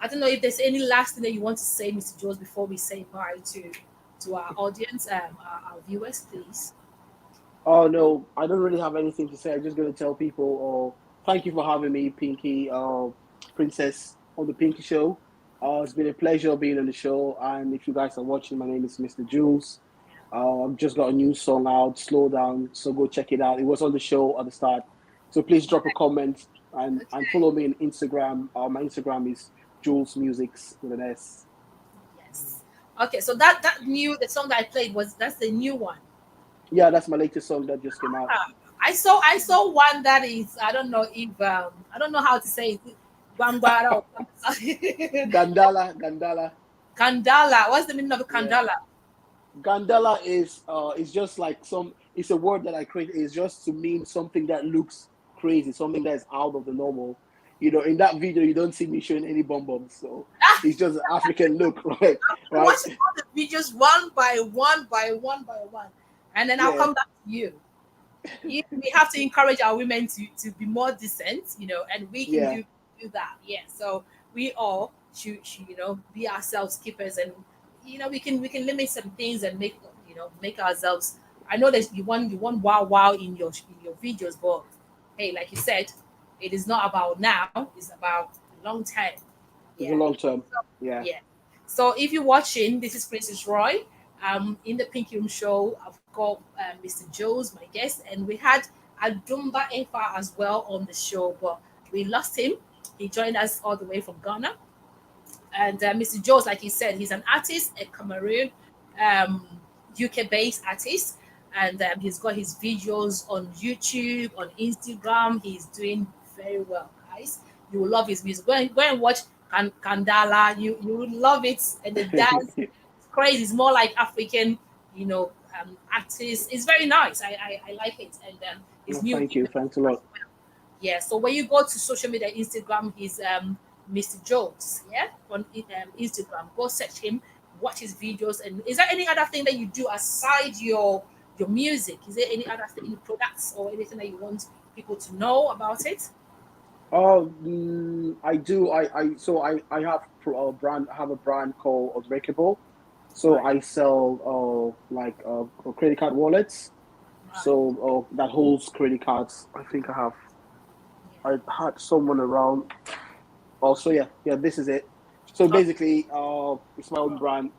C: I don't know if there's any last thing that you want to say, Mr. Jones, before we say bye to our audience, our viewers, please.
E: Oh no, I don't really have anything to say. I'm just gonna tell people, thank you for having me, Pinky, Princess, on the Pinky Show. It's been a pleasure being on the show. And if you guys are watching, my name is Mr. Jules. I've just got a new song out, Slow Down. So go check it out. It was on the show at the start. So please drop a comment and follow me on Instagram. My Instagram is Jules Musics with an S.
C: Yes. Okay, so the song that I played that's the new one.
E: Yeah, that's my latest song that just came out.
C: I saw one that is, I don't know how to say it. Gandala. What's the meaning of Gandala?
E: Yeah. Gandala is just like it's a word that I created. It's just to mean something that looks crazy, something that is out of the normal. You know, in that video, you don't see me showing any bombs, so it's just an African look, right?
C: I'm watching all the videos one by one, and then I'll come back to you. We have to encourage our women to be more decent, you know, and we can do that. Yeah, so we all should be ourselves keepers, and we can limit some things and make ourselves. I know that you want wow in your videos, but hey, like you said, it is not about now. It's about long term.
E: Yeah. Long term. Yeah.
C: So if you're watching, this is Princess Roy. In the Pinky Room Show, I've got Mr. Jones, my guest, and we had Adumba Efa as well on the show, but we lost him. He joined us all the way from Ghana. And Mr. Jones, like he said, he's an artist, a Cameroon, UK-based artist, and he's got his videos on YouTube, on Instagram. He's doing very well, guys. You will love his music. Go and watch Kandala. You will love it, and the dance is crazy. It's more like African, artist. It's very nice. I like it, and it's new.
E: Thank you. Thanks a lot.
C: Yeah. So when you go to social media, Instagram, he's Mr. Jones. Yeah, on Instagram. Go search him. Watch his videos. And is there any other thing that you do aside your music? Is there any other thing, products or anything that you want people to know about it?
E: I do. I have a brand. I have a brand called Unbreakable. So right. I sell credit card wallets. Right. So that holds credit cards. I think I had someone around. Also, yeah. This is it. So basically, it's my own brand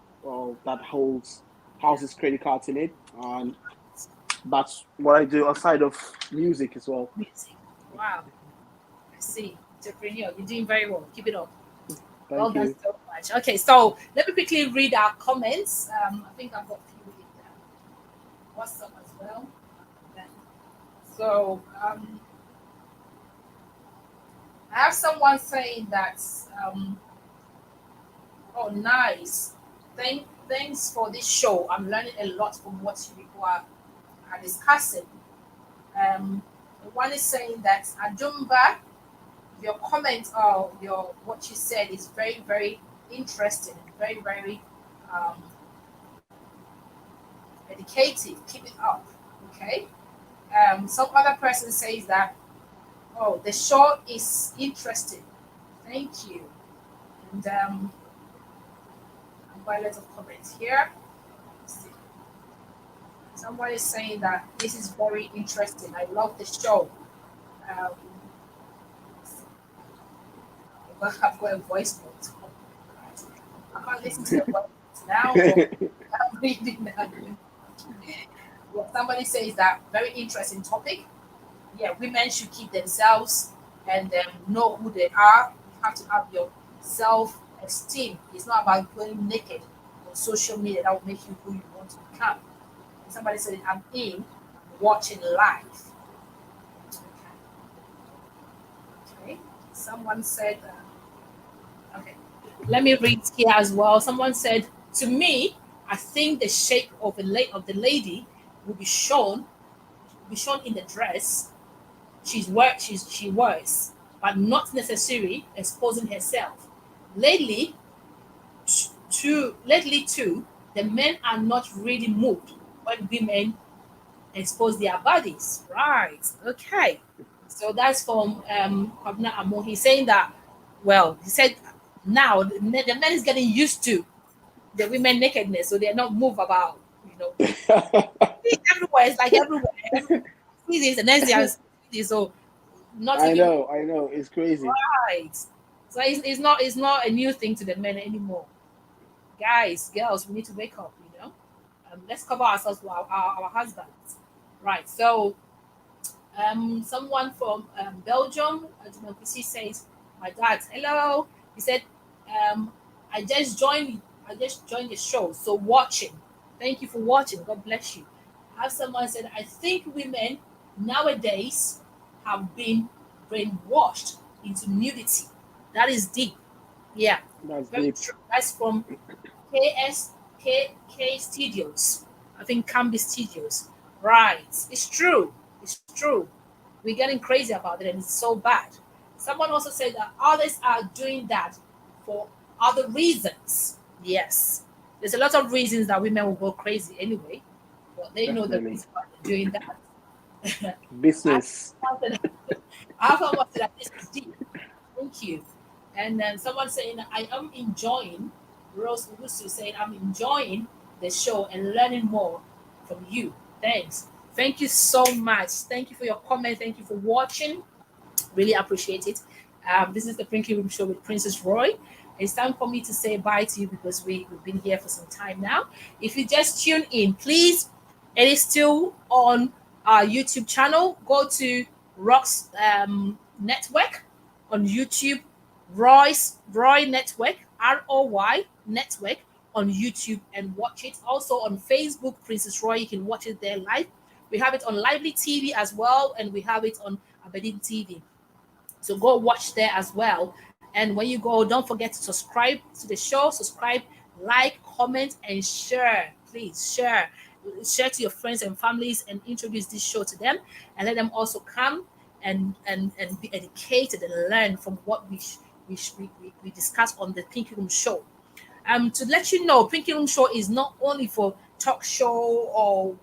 E: that houses credit cards in it, and that's what I do aside of music as well.
C: Music. Wow. I see. Entrepreneur. You're doing very well. Keep it up.
E: Thank you.
C: So much. Okay, so let me quickly read our comments. I think I've got a few in WhatsApp as well. So I have someone saying that oh, nice. Thanks for this show. I'm learning a lot from what you are discussing. One is saying that Adumba, your comment or what you said is very, very interesting, very, very educative. Keep it up, okay? Some other person says that, oh, the show is interesting. Thank you. And I've got a lot of comments here. Let's see. Someone is saying that this is very interesting. I love the show. I've got a voice note. I can't listen to the voice notes now. I'm reading that. Well, somebody says that very interesting topic. Yeah, women should keep themselves and know who they are. You have to have your self-esteem. It's not about going naked on social media that will make you who you want to become. Somebody said, I'm watching live. Okay. Someone said, okay, let me read here as well. Someone said, to me, I think the shape of the lady will be shown in the dress she wears, but not necessarily exposing herself. Lately too, the men are not really moved when women expose their bodies. Right. Okay. So that's from Kwabena Amo. He's saying that, well, he said now the men is getting used to the women nakedness, so they're not moved about, everywhere. It's like everywhere. See this, and then see this, so not
E: I
C: even
E: know, it's crazy.
C: right. So it's not a new thing to the men anymore. Guys, girls, we need to wake up. Let's cover ourselves with our husbands, right? So, someone from Belgium, she says, "My dad, hello." He said, "I just joined. I just joined the show. So watching. Thank you for watching. God bless you." Have someone said, "I think women nowadays have been brainwashed into nudity." That is deep. Yeah,
E: That's
C: very
E: deep.
C: true. That's from KSKK Studios. I think Camby Studios. Right. It's true. It's true. We're getting crazy about it, and it's so bad. Someone also said that others are doing that for other reasons. Yes. There's a lot of reasons that women will go crazy anyway, but they know the reason why they're doing that.
E: Business.
C: I someone said that this is deep. Thank you. And then someone saying, I am enjoying, Rose Wusu saying, I'm enjoying the show and learning more from you. Thanks. Thank you so much. Thank you for your comment. Thank you for watching. Really appreciate it. This is the Pinky Room Show with Princess Roy. It's time for me to say bye to you because we've been here for some time now. If you just tune in, please, it is still on our YouTube channel. Go to Rock's Network on YouTube, Roy Network, ROY Network on YouTube, and watch it. Also on Facebook, Princess Roy, you can watch it there live. We have it on Lively TV as well, and we have it on Aberdeen TV. So go watch there as well. And when you go, don't forget to subscribe to the show. Subscribe, like, comment, and share. Please share. Share to your friends and families and introduce this show to them, and let them also come and be educated and learn from what we discuss on the Pinky Room Show. To let you know, Pinky Room Show is not only for talk show or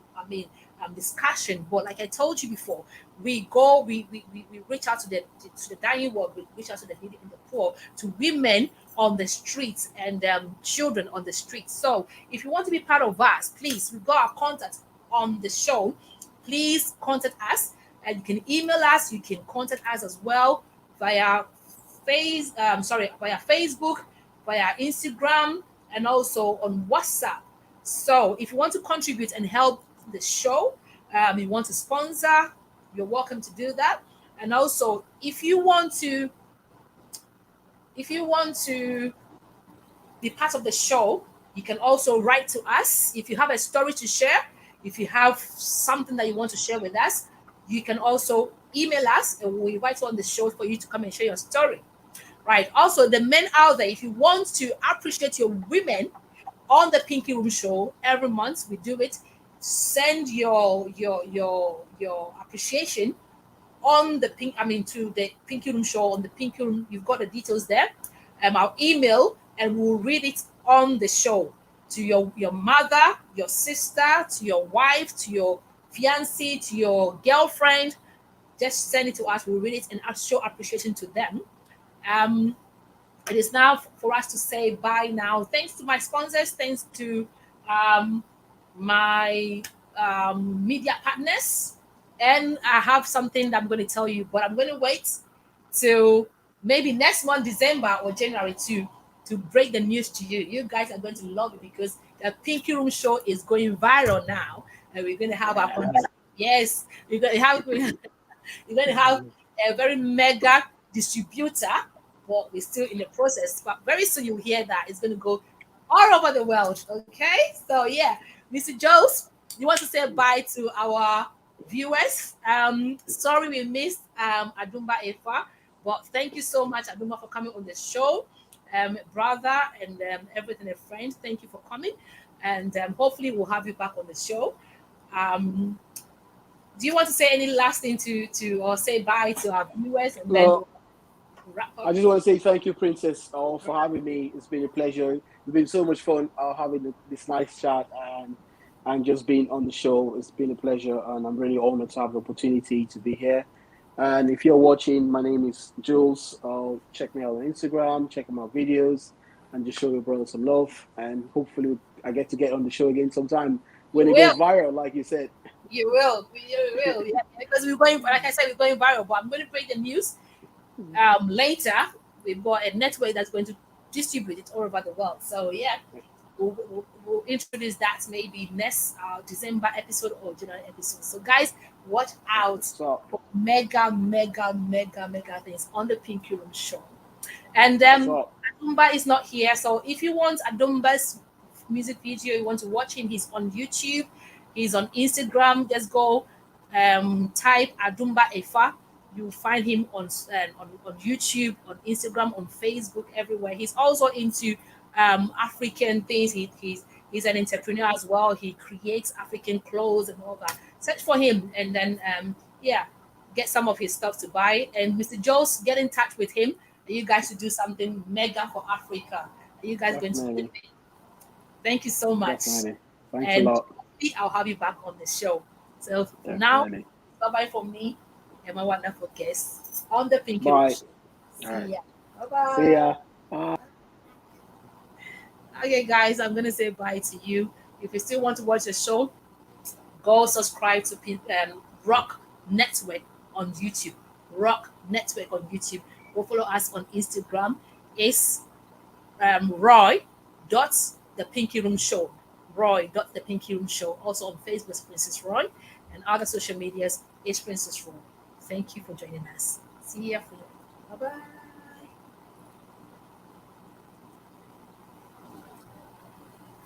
C: discussion, but like I told you before, we reach out to the dying world, we reach out to the needy and the poor, to women on the streets and children on the streets. So if you want to be part of us, please, we've got our contact on the show. Please contact us, and you can email us. You can contact us as well via Facebook, via Instagram, and also on WhatsApp. So if you want to contribute and help the show, you want to sponsor, you're welcome to do that. And also, if you want to be part of the show, you can also write to us. If you have a story to share, if you have something that you want to share with us, you can also email us, and we'll invite you on the show for you to come and share your story. Right. Also, the men out there, if you want to appreciate your women on the Pinky Room Show every month, we do it. Send your appreciation on the to the Pinky Room Show on the Pinky Room. You've got the details there. Our email, and we'll read it on the show to your mother, your sister, to your wife, to your fiancé, to your girlfriend. Just send it to us. We'll read it and show appreciation to them. It is now for us to say bye now. Thanks to my sponsors. Thanks to my media partners. And I have something that I'm going to tell you, but I'm going to wait till maybe next month, December or January, to break the news to you. You guys are going to love it because the Pinky Room Show is going viral now, and we're going to have we're going to have a very mega distributor, but we're still in the process. But very soon you'll hear that it's going to go all over the world. Okay, so yeah, Mr. Jones, you want to say bye to our viewers? Sorry we missed Adumba Efa, but thank you so much, Adumba, for coming on the show. Brother and everything, a friend, thank you for coming, and hopefully we'll have you back on the show. Do you want to say any last thing to or say bye to our viewers, and then wrap up?
E: I just want to say thank you, Princess, for having me. It's been a pleasure. It's been so much fun having this nice chat and just being on the show. It's been a pleasure, and I'm really honored to have the opportunity to be here. And if you're watching, my name is Jules. Check me out on Instagram, check out my videos, and just show your brother some love. And hopefully, I get on the show again sometime when it goes viral, like you said.
C: You will, yeah. Because we're going, like I said, we're going viral. But I'm going to break the news later. We've got a network that's going to distribute it all over the world. So yeah, we'll introduce that maybe next December episode or January episode. So guys, watch out for mega things on the Pinky Room show. And Adumba is not here, so if you want Adumba's music video, you want to watch him, he's on YouTube, he's on Instagram. Just go type Adumba Efa. You'll find him on YouTube, on Instagram, on Facebook, everywhere. He's also into African things. He's an entrepreneur as well. He creates African clothes and all that. Search for him and then get some of his stuff to buy. And Mr. Jules, get in touch with him. You guys should do something mega for Africa. You guys going to do it. Thank you so much.
E: Definitely. Thanks a lot.
C: I'll have you back on the show. So for now, bye-bye from me and my wonderful guests on the Pinky Room show. See ya. Bye-bye.
E: See ya. Bye.
C: Okay, guys, I'm going to say bye to you. If you still want to watch the show, go subscribe to Rock Network on YouTube. Rock Network on YouTube. Go follow us on Instagram. It's Roy.thepinkyroomshow. Roy.thepinkyroomshow. Also on Facebook, Princess Roy. And other social medias, it's Princess Roy. Thank you for joining us. See you. Bye-bye.